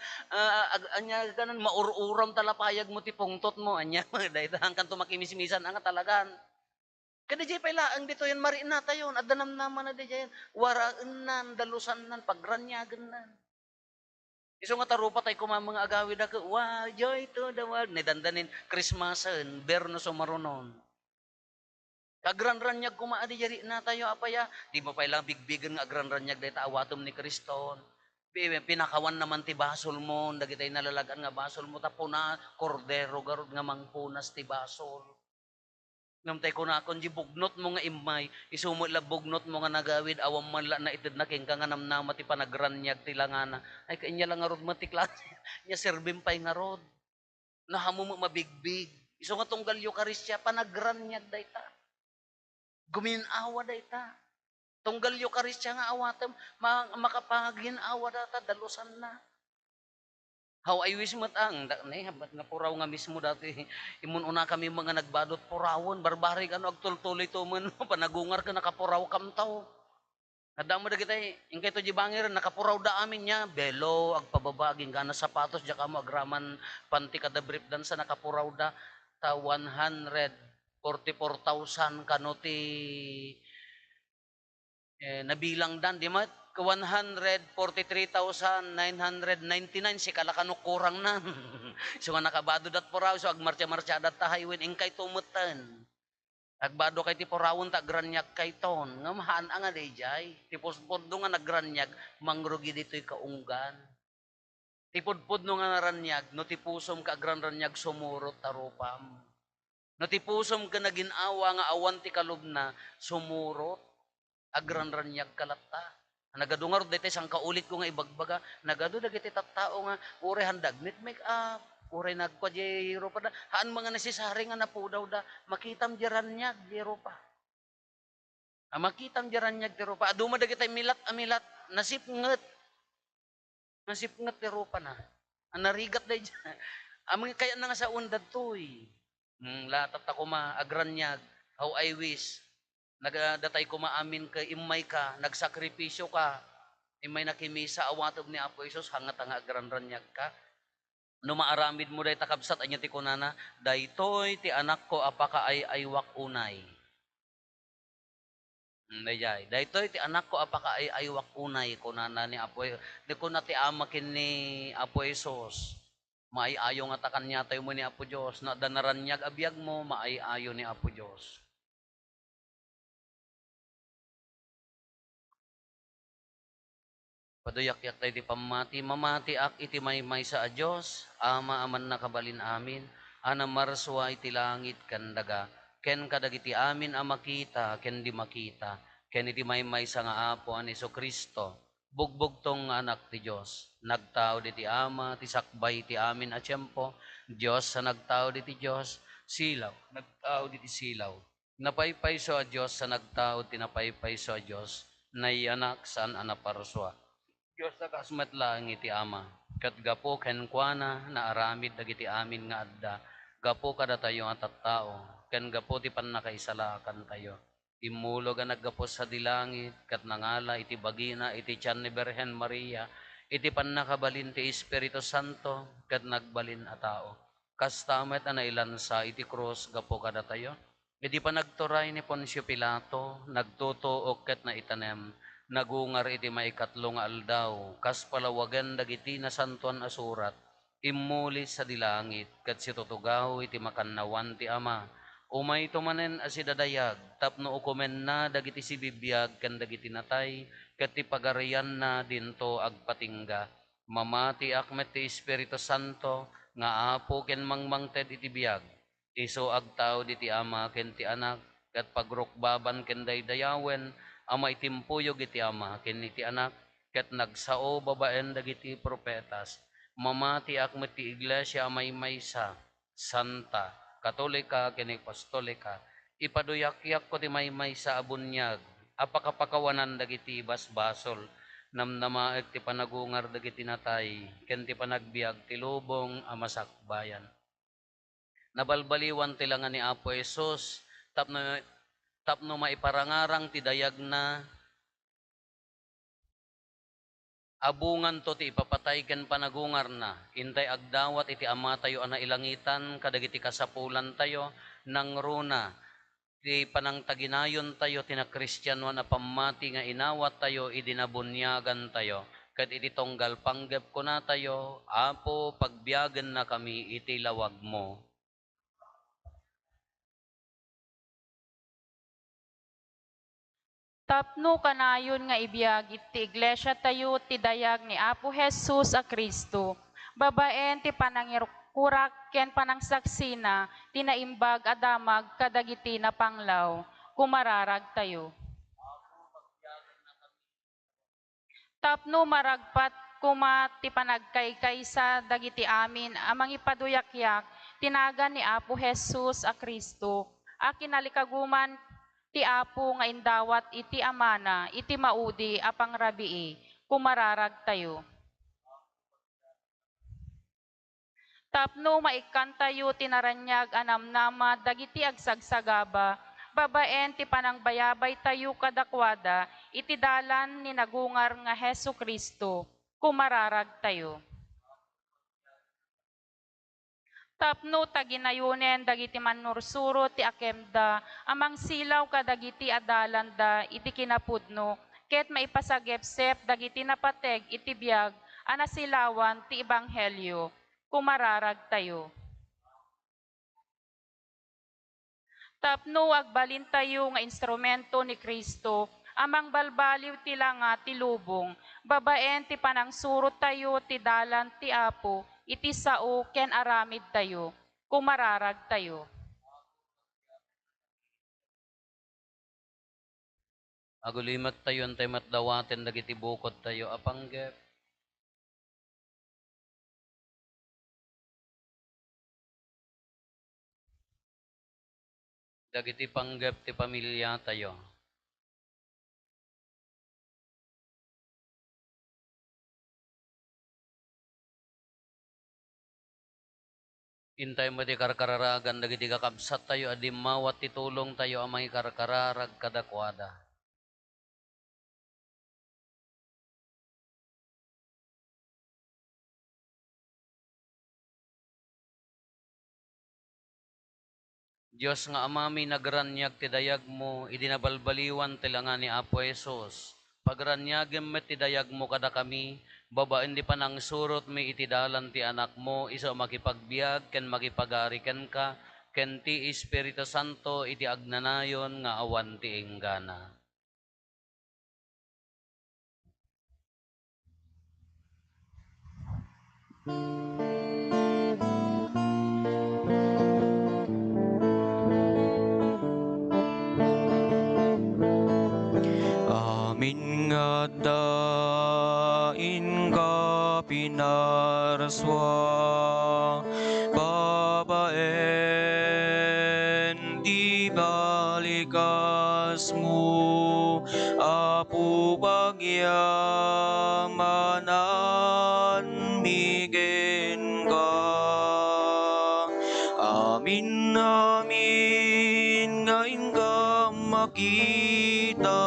anya kanan maururam talapayag mo ti pungtot mo anya daytang kanto makimisimisan nga talagan. Kada jay pailaang dito yan, mariin na tayo, adanam naman na di yan, waraan nan, dalusan nan, pagranyagan nan. Iso nga tarupa tayo mga agawid ako, wow, joy to the world, nidandanin, Christmasan, berno sumarunon. Agranranyag kumaadi jari na tayo, apaya, di mo pailang bigbigan nga agranranyag dahil awatom ni Kriston. Pinakawan naman ti basol mo, dagitay nalalagan nga basol mo, tapuna, kordero, garod nga mangpunas ti basol. Namtay ko na akong bugnot mo nga imay, isumo ila bugnot mo nga nagawid, awam man na itid na king nga namnama ti panagranyag ti langana. Ay kanya lang nga rod matiklas, niya serbim pa'y nga rod. Nahamo mo mabigbig. Iso nga tunggal Eucharistia, panagranyag dayta. Guminawa dayta. Tunggal Eucharistia nga awatem, makapaginawa data, dalusan na. How I wish mat ang, habat nga puraw nga mismo dati, imun una kami mga nagbadot purawon, barbari ka no, agtultuloy to man, panagungar ka, nakapuraw kam tao. Nadamo da kita, yung kay to jibangir, nakapuraw da amin niya, belo, agpababa, aging gana sapatos, diya mo agraman, panti kada brief dan sa nakapuraw da, ta 144,000 kanuti, nabilang dan, di mat? 143,999 si kalakano kurang na. So nga nakabado dat poraw so agmarcha-marcha dat tahaywen ingkay tumutan. Agbado kay ti porawon ta granyak kay ton. Nga mahaan nga dayjay. Ti pospodo nga nagranyag mangrugi ditoy kaunggan. Ti pudpudno nga naranyag no ti pusom ka agranranyag sumurot tarupam. No ti pusom ka naginawa nga awan ti kalubna sumurot agranranyag kalatta. Nagadungar dito sang kaulit ko nga ibagbaga, nagado dagiti tattao nga ure handag net make up, ure nagkwadjero pa da, haan mga nasisari nga napudaw da, makitam jaranyag jero pa. Makitam jaranyag jero pa, aduma dagiti amilat, nasipnget jero pa na. Narigat da dyan. Amang kaya na nga sa undad to'y. Latat ako agranyag, how I wish. Nagdatay ko maamin ka, imay ka, nagsakripisyo ka, imay nakimisa awatob ni Apo Isos, hangat nga agranranyag ka. No maaramid mo day takabsat, anya ti kunana, daytoy ti anak ko apaka ay aywak unay. Daytoy ti anak ko apaka ay aywak unay, kunana ni Apo Isos. Di ko na ti amakin ni Apo Isos. Maayayo nga takan niya tayo mo ni Apo Diyos, na danaranyag abiyag mo, maayayo ni Apo Diyos. Paduyak-yak tayo ti mamati ak iti may sa Diyos, ama aman nakabalin amin, anam marswa iti langit kandaga, ken kadagiti amin makita, ken di makita, ken iti may sa nga apo an Iso Kristo, bugbog tong anak ti Diyos, nagtao di ti ama, ti sakbay ti amin a tiyempo, Diyos sa nagtao di ti Diyos, silaw, nagtao di ti silaw, napaypay so a Diyos sa nagtao, tinapaypay so a Diyos, nayanak saan anaparswa. Diyos na kasmat lang iti ama. Kat gapo ken kuana na aramid dagiti amin nga adda. Gapo kada tayo at tattao. Ken gapo ti panakaisalakan tayo. Imulo ga naggapo sa dilangit. Kat nangala iti bagina iti tiyan ni Berhen Maria. Iti panakabalin ti Espiritu Santo. Kat nagbalin a tao. Kastamet na nailansa iti krus gapo kada tayo. Iti panagturay ni Poncio Pilato. Nagtutuok ket na itanem. Nagungar iti maikatlong aldaw, kas palawagan dagiti na santuan asurat, imuli sa dilangit, kat si tutugaw iti makannawan ti ama, umay tumanen asidadayag, tapno ukumen na dagiti si bibiyag, kan dagiti natay, kat ti pagarian na dinto agpatingga, mamati akmet ti Espiritu Santo, nga apo ken mangmangted iti biyag, iso agtao di ti ama ken ti anak, kat pagrukbaban ken daydayawen, Ama itimpuyog iti ama, ken iti anak, ket nagsao babaen dagiti propetas. Mamati akmet ti iglesia amay maysa, santa, katolika, ken apostolika. Ipaduyak-yak ko ti maysa a bunyag, apakapakawanan dagiti basbasol, namnamaek ti panagungar dagiti natay, ken ti panagbiag ti lubong a masakbayan. Nabalbaliwan ti langan ni Apo Jesus, tapno maiparangarang ti dayag na, abungan to ti ipapatay ken panagungar na, intay agdawat iti ama tayo ana ilangitan, kadagiti kasapulan tayo, nang runa, ti panangtaginayon tayo, tinakristyano na pamati nga inawat tayo, idinabunyagan tayo, ket iti tonggal panggep ko na tayo, Apo, pagbiyagan na kami, iti lawag mo. Tapno kanayon nga ibiyag iti iglesia tayo ti dayag ni Apo Jesus a Kristo. Babaen ti panangirkurak ken panangsaksina ti naimbag adamag kadagiti na panglaw. Kumararag tayo. Tapno maragpat kuma ti panagkaykaysa dagiti amin amang ipaduyak-yak tinagan ni Apo Jesus a Kristo. A kinalikaguman ti Apo nga indawat iti amana iti maudi a pangrabii. Kumararag tayo. Tapno maikan tayo tinaranyag anamnama dagiti agsagsagaba, babaen ti panangbayabay tayo kadakwada, iti dalan ni nagungar nga Hesu Kristo. Kumararag tayo. Tapno taginayunen dagiti manursuro ti akemda, amang silaw kadagiti adalanda iti kinapudno, ket maipasagepsep dagiti napateg iti biag, anasilawan ti ebanghelyo. Kumararag tayo. Tapno agbalin tayo nga instrumento ni Kristo, amang balbaliw ti langa ti lubong, babaen ti panangsurot tayo ti dalan ti Apo, iti sao ken aramid tayo. Kumararag tayo. Agulimat tayo, antay matdawaten dagiti bukod tayo, apanggep. Dagiti panggep ti pamilya tayo. Intay mo ti karkararagan dagiti kakabsat tayo, adimawat ti tulong tayo amang ikarkararag kadakwada. Diyos nga amami nagranyag ti dayag mo, idinabalbaliwan ti langan ni Apo Jesus. Pagranyagem met ti dayag mo kada kami, babaen di panang surot mi iti dalan ti anak mo, iso makipagbiag ken makipagariken ka, ken ti Espiritu Santo iti agnanayon nga awan ti enggana. Amin nga dain ka pinarswa, babaen di balikas mo, Apo pagyamanan migen ka. Amin amin ngayon ka makita,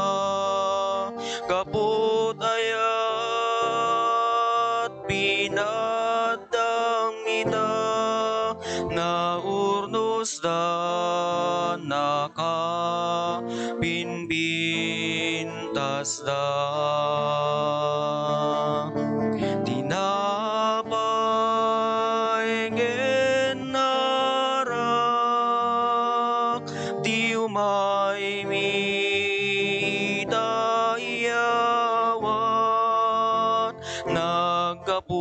kaput ayat pinadamita, nga urnos da naka pinbintas da. Tinapay genarak, di umay mitayawat, nagkaputi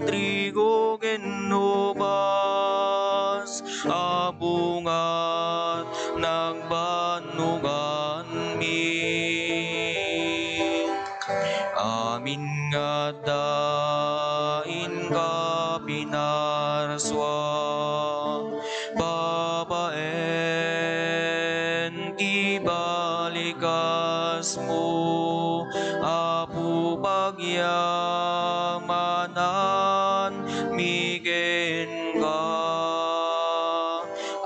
trigo genubas, abungat nagbanuga. pinarswa babaen ti balikas mo apu pagyamanan miken ka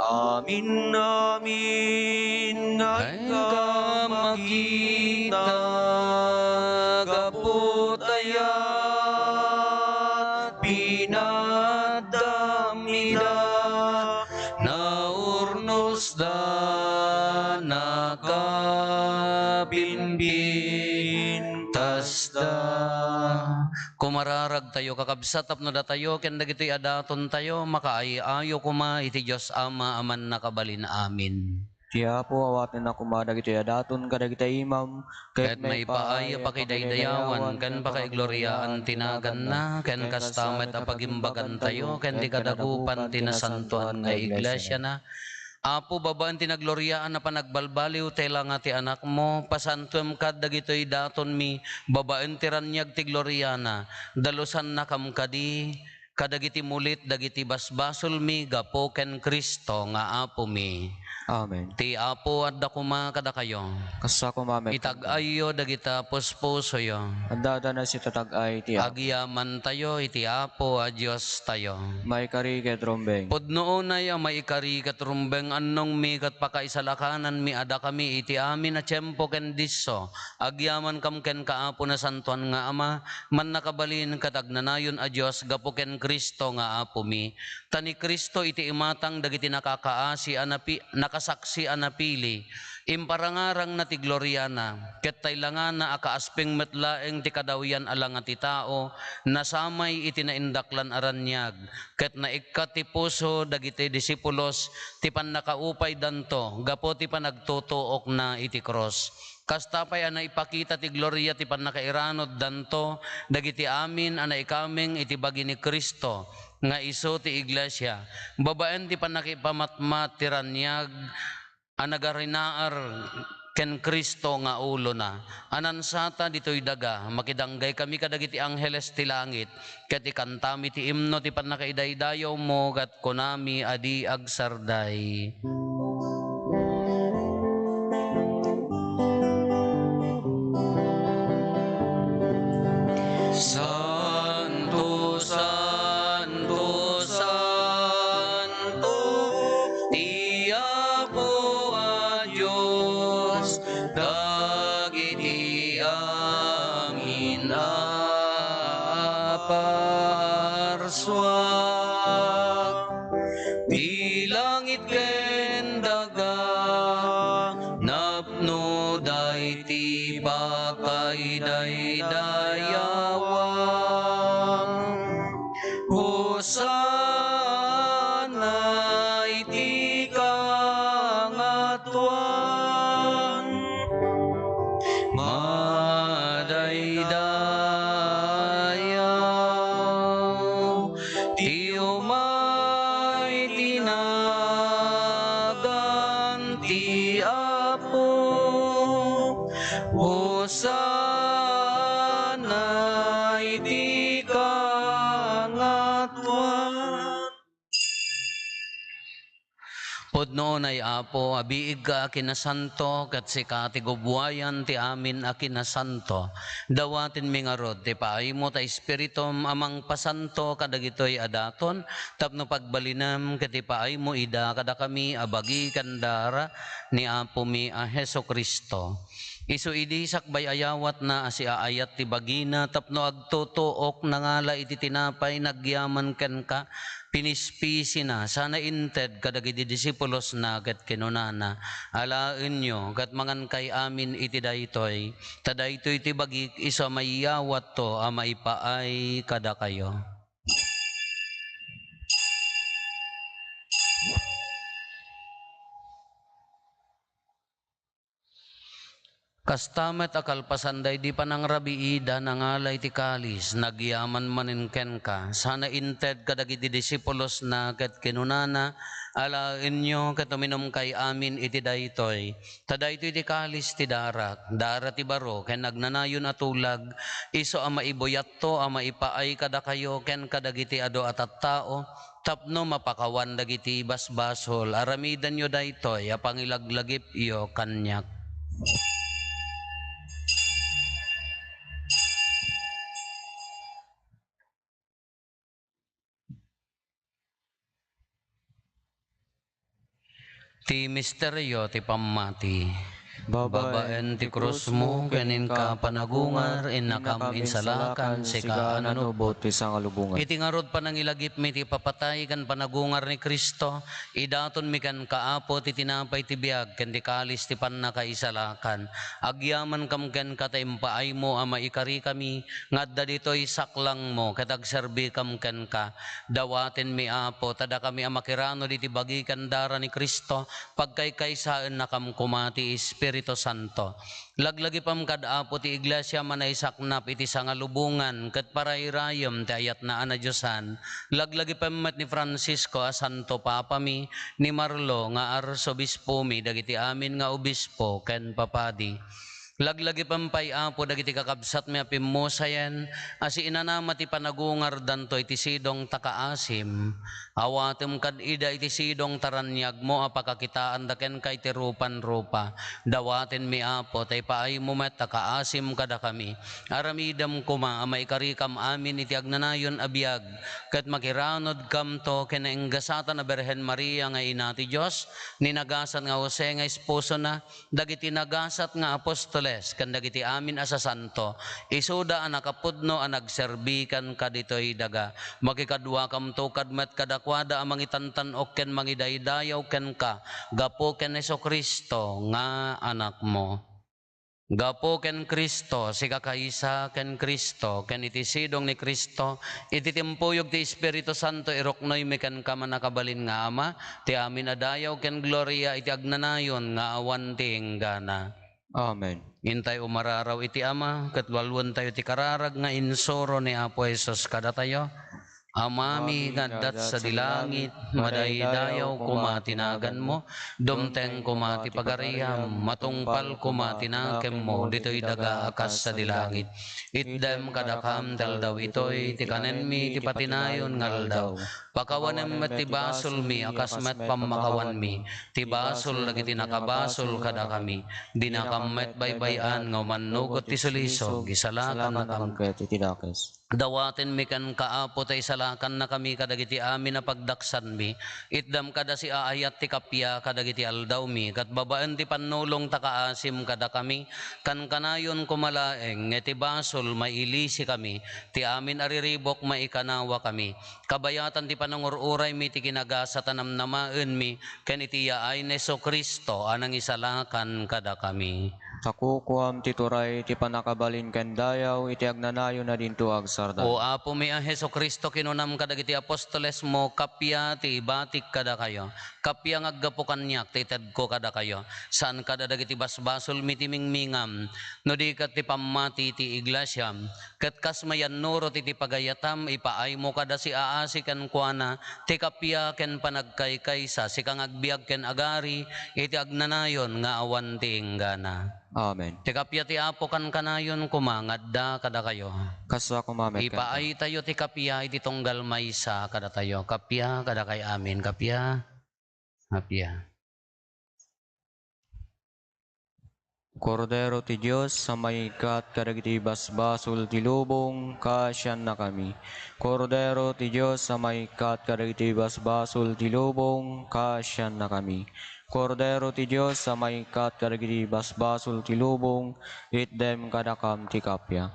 amin amin Ay ka makita gaputayat pinadamida naurnos da nakapinpintas da. Kumararag tayo kakabsat tapno da tayo ken dagitoy adaton tayo makaayayo kuma iti Dios Ama aman nakabalin amin. Ti Apo awaten na kumadag iti adaton kadag iti imam Ket maipaay pakidaydayawan ken pakaigloriaan tinagan na ken kastamet apagimbagan tayo ken di kadagupan tinasantuan nga iglesia na. Apo babaan tinagloriaan na panagbalbaliw tela nga ti anak mo pasantuem kad dagitoy daton mi babaan ti ranyag ti gloriana dalusan na kam kadi kadagiti mulit dagiti basbasol mi gapo ken Kristo nga apo mi. Amen. Ti apo adda kuma kada kayo. Kasa kumamet. Itag-ayo dagita puspuso yo. Andada na si tatag-ay ti Apo. Agyaman tayo iti apo a Dios tayo. May kari ket rumbeng. Pudno na ya may ikari kat rumbeng annong mi kat pakaisalakanan mi ada kami iti amin na tiyempo ken disso. Agyaman kam ken kaapo na santuan nga ama man nakabalin kat agnanayon a Dios gapo ken Kristo nga apo mi. Tani Kristo iti imatang dagiti nakakaasi nakasaksi anapili. Imparangarang na ti gloriana, ket taylangan na akaasping metlaeng ti kadawyan alang ti tao, nasamay iti naindaklan aranyag, ket naikkat ti puso dagiti disipulos, ti pannakaupay danto, gapo ti panagtutuok na iti cross. Kastapay ana ipakita ti gloria ti pannakairanod danto, dagiti amin ana ikaming iti bagi ni Kristo, nga iso ti iglesia, babaen ti panakipamatmat ti ranyag, anagarinaar ken Kristo nga ulo na. Anansata ditoy daga, makidanggay kami kadagiti angheles ti langit, ket ikantami ti imno ti pannakaidaydayaw mo, kat konami adi agsarday. Santo, Santo, Santo, ti Apo a Dios, dagiti amin aparswa, ti langit ken daga, napno dayti pakaidaydayawan. Hosana iti kangatuan, madaydayaw, ti umay tinagan ti Apo. Hosana iti kangatuan. Pudno ay Apo, abiig ka akinasanto, kat si katigubwayan ti amin akinasanto. Dawatin mi nga rod, ti paay mo ta espiritum amang pasanto kadagitoy adaton, tapno pagbalinam kat ti paay mo ida kada kami abagi kandara ni Apo mi a Heso Kristo. Isu idi sakbay ayawat na asi aayat ti bagina tapno agtutuok nangala iti tinapay nagyaman ken ka pinispisi na sana inted kadagiti disipulos na ket kinunana alaen nyo kat mangan kay amin iti daytoy tadaytoy ti bagik iso mayawat to a maipaay kada kayo. Kastamet akalpasanday di pa nang rabiida nangalay ti kalis, nagyaman manin ken ka. Sana inted kadagiti disipulos na ket kinunana, ala inyo ket uminom kay amin iti daytoy. Tadaytoy ti kalis ti darak, dara ti baro, ken nagnanayon atulag, iso ama iboyatto, ama ipaay kada kayo, ken kadagiti ado at tao, tapno mapakawan dagiti basbasol, aramidan yo daytoy, apangilaglagip iyo kanyak. Ti misteryo ti pammati. Babaen ti krus mo, kenin ka panagungar, inakam insalakan, sika ananubot. ti sangalubungan. Iti ngarod panangilagip mi ti papatay kan panagungar ni Kristo, idaton mi kan kaapo ti tinapay ti biag, ken ti kalis ti pannakaisalakan. Agyaman kam ken kataimpaay mo ama ikari kami, ngadda ditoy saklang mo, katagserbi kam ken ka. Dawaten mi apo, tada kami amakirano diti bagi kandara ni Kristo, pagkaykaysaan na kam kumati Espiritu Santo. Laglagi pam kadapo ti iglesia manaysaknap iti sangalubungan ket parairayem ti ayat na ana Diosan. Laglagi pammet ni Francisco a Santo Papa mi, ni Marlo nga arsobispo mi, dagiti amin nga obispo ken papadi. Laglagi pampay apo dagiti kakabsat mi apimmosayen, asi inanama ti panagungar danto iti sidong takaasim. Awatem kad ida iti sidong taranyag mo apakakitaan daken kay ti rupan-rupa. Dawaten mi apo tay paay mo met takaasim kada kami. Aramidam kuma amay karikam amin iti agnanayon abiyag, ket makiranod kam to kenainggasatan na Berhen Maria nga ina ti Dios, ninagasat nga Jose nga esposo na, dagiti nagasat nga apostoles ken dagiti amin asa santo, isuda a nakapudno a nagserbikan kaditoy daga. Makikadwa kam to kadmet kadakwada a mangitantanok ken mangidaydayaw ken ka, gapo ken Jesucristo nga anak mo. Gapo ken Kristo, si kakaysa ken Kristo, ken iti sidong ni Kristo, iti timpuyog ti Espiritu Santo, iroknoy mi ken ka manakabalin nga ama, ti amin adayaw ken gloria iti agnanayon nga awan ti enggana. Amen. Intay umararaw iti ama, ket walwen tayo ti kararag nga insoro ni Apo Jesus kada tayo. Amami ngaddat sa dilangit, madaydayaw kumatinagan mo, dumteng kumati pagariam, matungpal kumatinakem mo, dito'y daga akas sa dilangit. Itdem kadakam daldaw ito'y, tikanen mi ti patinayon ngaldaw. Pakawanem met ti basol mi, akas met pamakawan mi, ti basol dagiti nakabasol kada kami. Dinakam met baybayan, nga manugot ti sulisog, gisalakan na kam. iti dakes. Dawaten mi kan kaapo tay salakan na kami kadagiti amin na pagdaksan mi. Itdam kada si aayat ti kapya kadagiti aldaw mi. Kat babaan ti panulong takaasim kada kami. Kan kanayon kumalaeng ngeti basol mailisi kami. Ti amin ariribok maikanawa kami. Kabayatan ti panangururay mi ti kinagasatan namnamaen mi. Ken iti yaay ni Jesucristo anang isalakan kada kami. Sakukuam ti turay ti panakabalin ken dayaw iti agnanayon na dinto agsardan. O apo mi a Jesucristo kinunam kadagiti apostoles mo, kapya ti batik kada kayo. Kapya ngaggapo kanyak ti tedko kada kayo. Saan kada dagiti basbasol mi ti mingmingam. No di kat ti pammati ti iglesia. Ket kas mayan nuro ti pagayatam, ipaay mo kada si aasi ken kuana, ti kapya ken panagkaykaysa, si kang agbiag ken agari, iti agnanayon nga awan ti inggana. Amen. Ti kapya ti apo kan kanayon kumangadda kada kayo. Kaswa kumamet ken ka. Ipaay tayo ti kapya iti tunggal maysa kada tayo. Kapya kada kay amin. Kapya. Kapya. Kordero ti Dios sa maikat kadagiti basbasol ti lubong kasyan na kami. Kordero ti Dios sa maikat kadagiti basbasol ti lubong kasyan na kami. Kordero ti Dios sa maikat kadagiti basbasol ti lubong itdem kadakam ti kapya.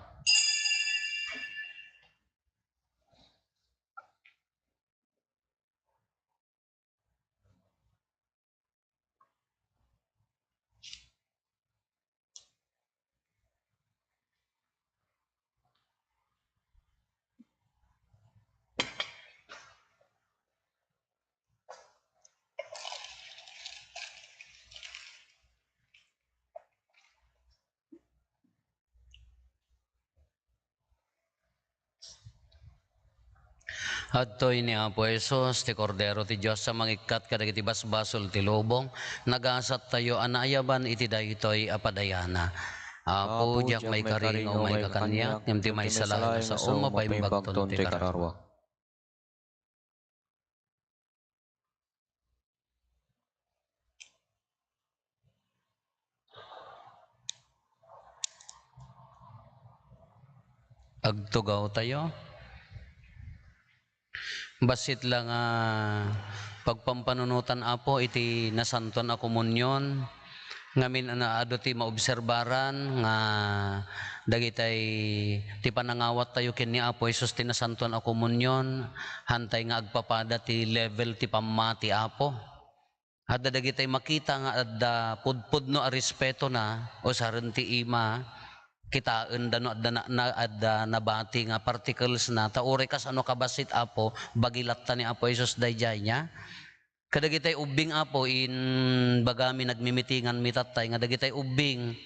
Adtoy ni Apo Jesus, ti Kordero ti Diyos sa mangikat kadagiti basbasol ti lubong, nagasat tayo anayaban iti daytoy apadayana. Apo, diyak may karingaw may kakanyak, ti may salay sa umapay bagton ti kararwa. Agtugaw tayo. Basit lang pagpampanunutan Apo iti nasanton a komunyon ngamin ado ti maobserbaran nga dagitay ti panangawat tayo ken ni Apo Jesus ti nasanton a komunyon hantay nga agpapada ti level ti pammati Apo. Adda dagitay makita nga adda pudpudno a respeto na o saren ti ima kitaan dano adda nabati nga particles na tauri kas ano kabasit Apo bagilat ta ni Apo Jesus dayjay nya kadagitay ubing Apo in bagami nagmimitingan mitatay nga dagitay ubing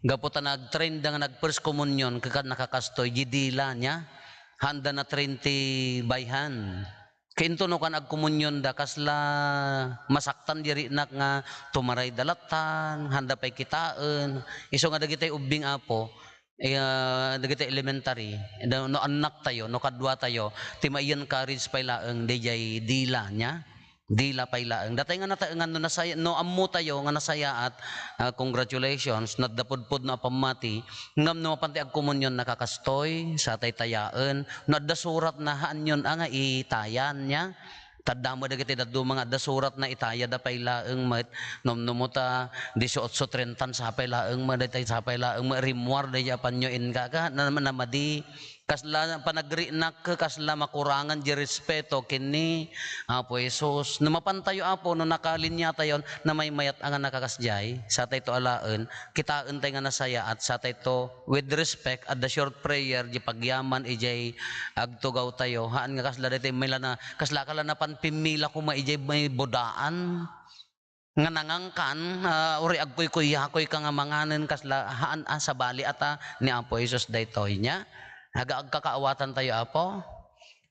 gaputa nagtrend nga nag first communion kakan nakakastoy gidila nya handa na 30 bayhan kinto no kan agkomunyon da kasla masaktan diri nak nga tumaray dalatan handa pay kitaan iso nga dagitay ubing Apo dagitay elementary no anak tayo no kadwa tayo timayan courage pay laeng dayjay dila nya dila pay laeng datay nga nataengan no nasaya no ammo tayo nga nasaya at congratulations nadapudpud na pamati ngam no panti ag komunyon nakakastoy sa taytayaen no adda surat na haanyon nga itayan nya tadamo dagiti daddo mga adda surat na itaya da pay laeng met nomnomuta 18:30 sa pay laeng madatay sa pay laeng rimwar day panyo in ka na namadi kasla panagrinak kasla makurangan di respeto kini Apo Jesus no mapantayo Apo no nakalinya tayon na may mayat ang nakakasjay sa tayto alaen kitaan tay nga nasaya at sa tayto with respect at the short prayer di pagyaman ijay agtugaw tayo haan nga kasla daytoy may lana kasla kala na panpimila ko maijay may bodaan nga nangangkan uri agkoy kuyakoy ka nga manganen kasla haan sa bali ata ni Apo Jesus daytoy nya haga agkakaawatan tayo Apo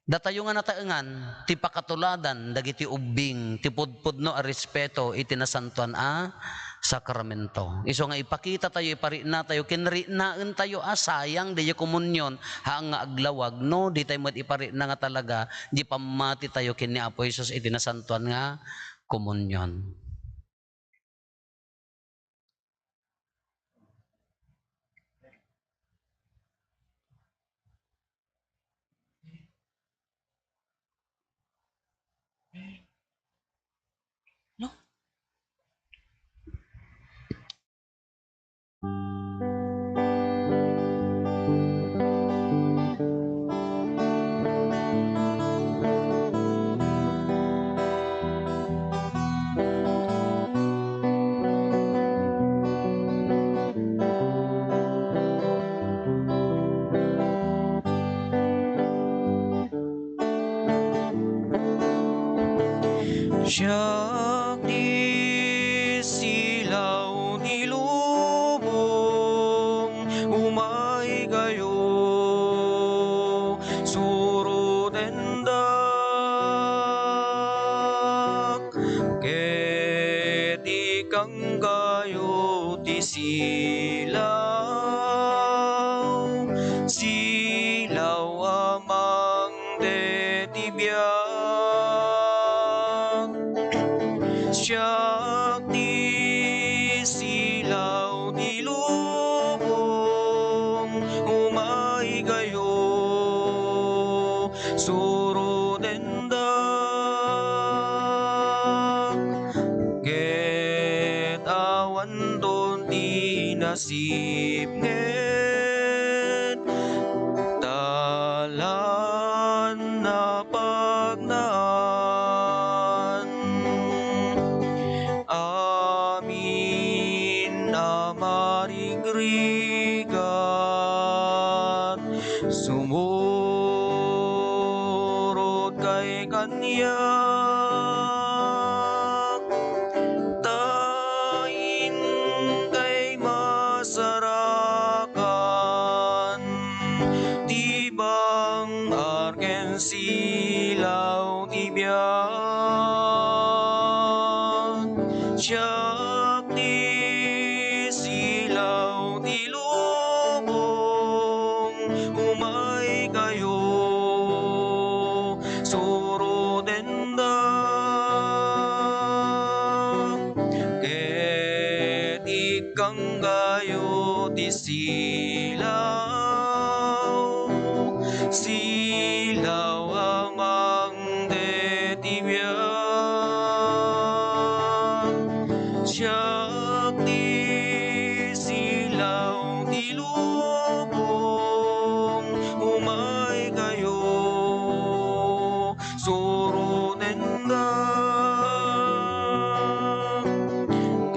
datayo nga nataengan ti pakatuladan dagiti ubing ti pudpudno a respeto iti nasantuan a sakramento iso nga ipakita tayo iparina tayo kinrinaen tayo sayang di komunyon haang nga aglawag no di tayo met iparina nga talaga di pamati tayo ken ni Apo Jesus iti nasantuan nga komunyon. Siyak di silaw ni lubong umay kayo surot endak ket ikang kayo ti silaw silaw amang de ti biyak siyak di silaw di lubong umay kayo surot endak ket awan don ti nasip nget dalan na pagnaan amin na marigrigat sumurot kay kanyak tain kay masarakan tibang arkensila ti biyak, siyak ti silaw ti lubong, umay kayo, suro dendang, ket ikang gayo ti silaw, silaw amang de ti biyak, siyak ti silaw ti lubong, umay kayo, suro nendang,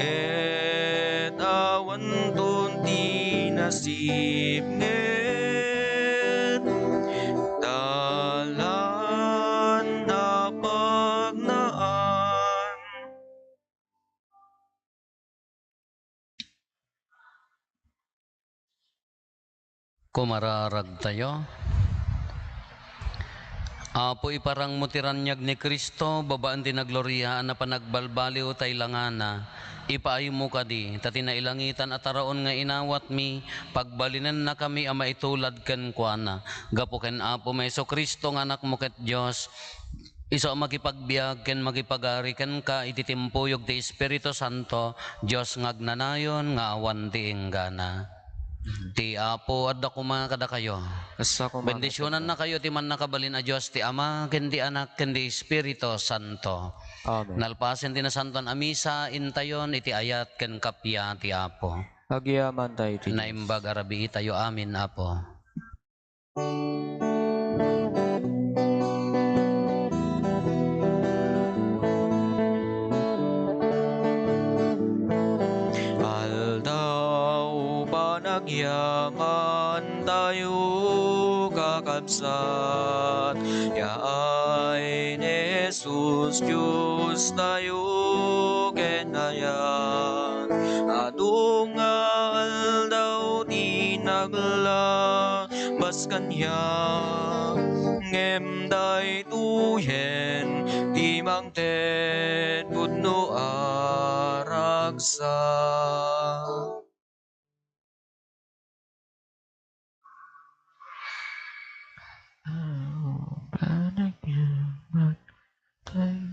ket awan ton ti nasipnget, dalan na pagnaan. Kumararag tayo. Apo iparang mutiranyag ni Kristo, babaan tinagloriaan na panagbalbaliw tay langana. Ipaay mo kadi, tati na ilangitan at araon nga inawat mi, pagbalinan na kami ama itulad ken kuana. Gapo ken Apo Meso Kristo nga anak mo ket Dios, iso makipagbiag ken makipagari ken ka ititimpuyog ti Espiritu Santo, Dios ngagnanayon nga awan ti inggana. Ti Apo adda kuma kada kayo. Asa ko Bendisyonan na kayo ti man nakabalin a Dios ti Ama ken ti Anak ken ti Espiritu Santo. Amen. Nalpasen ti nasanton a misa intayon iti ayat ken kapya ti Apo. Agyaman tayo ti Diyos. Naimbag arabi tayo amin Apo. Aldaw panagyaman tayo kakabsat, yaay ni Jesus Diyos tayo kenayan. Adung nga aldaw di naglabas kanya, ngem day tuyen di mangted pudno araksa. Panagyaman tayo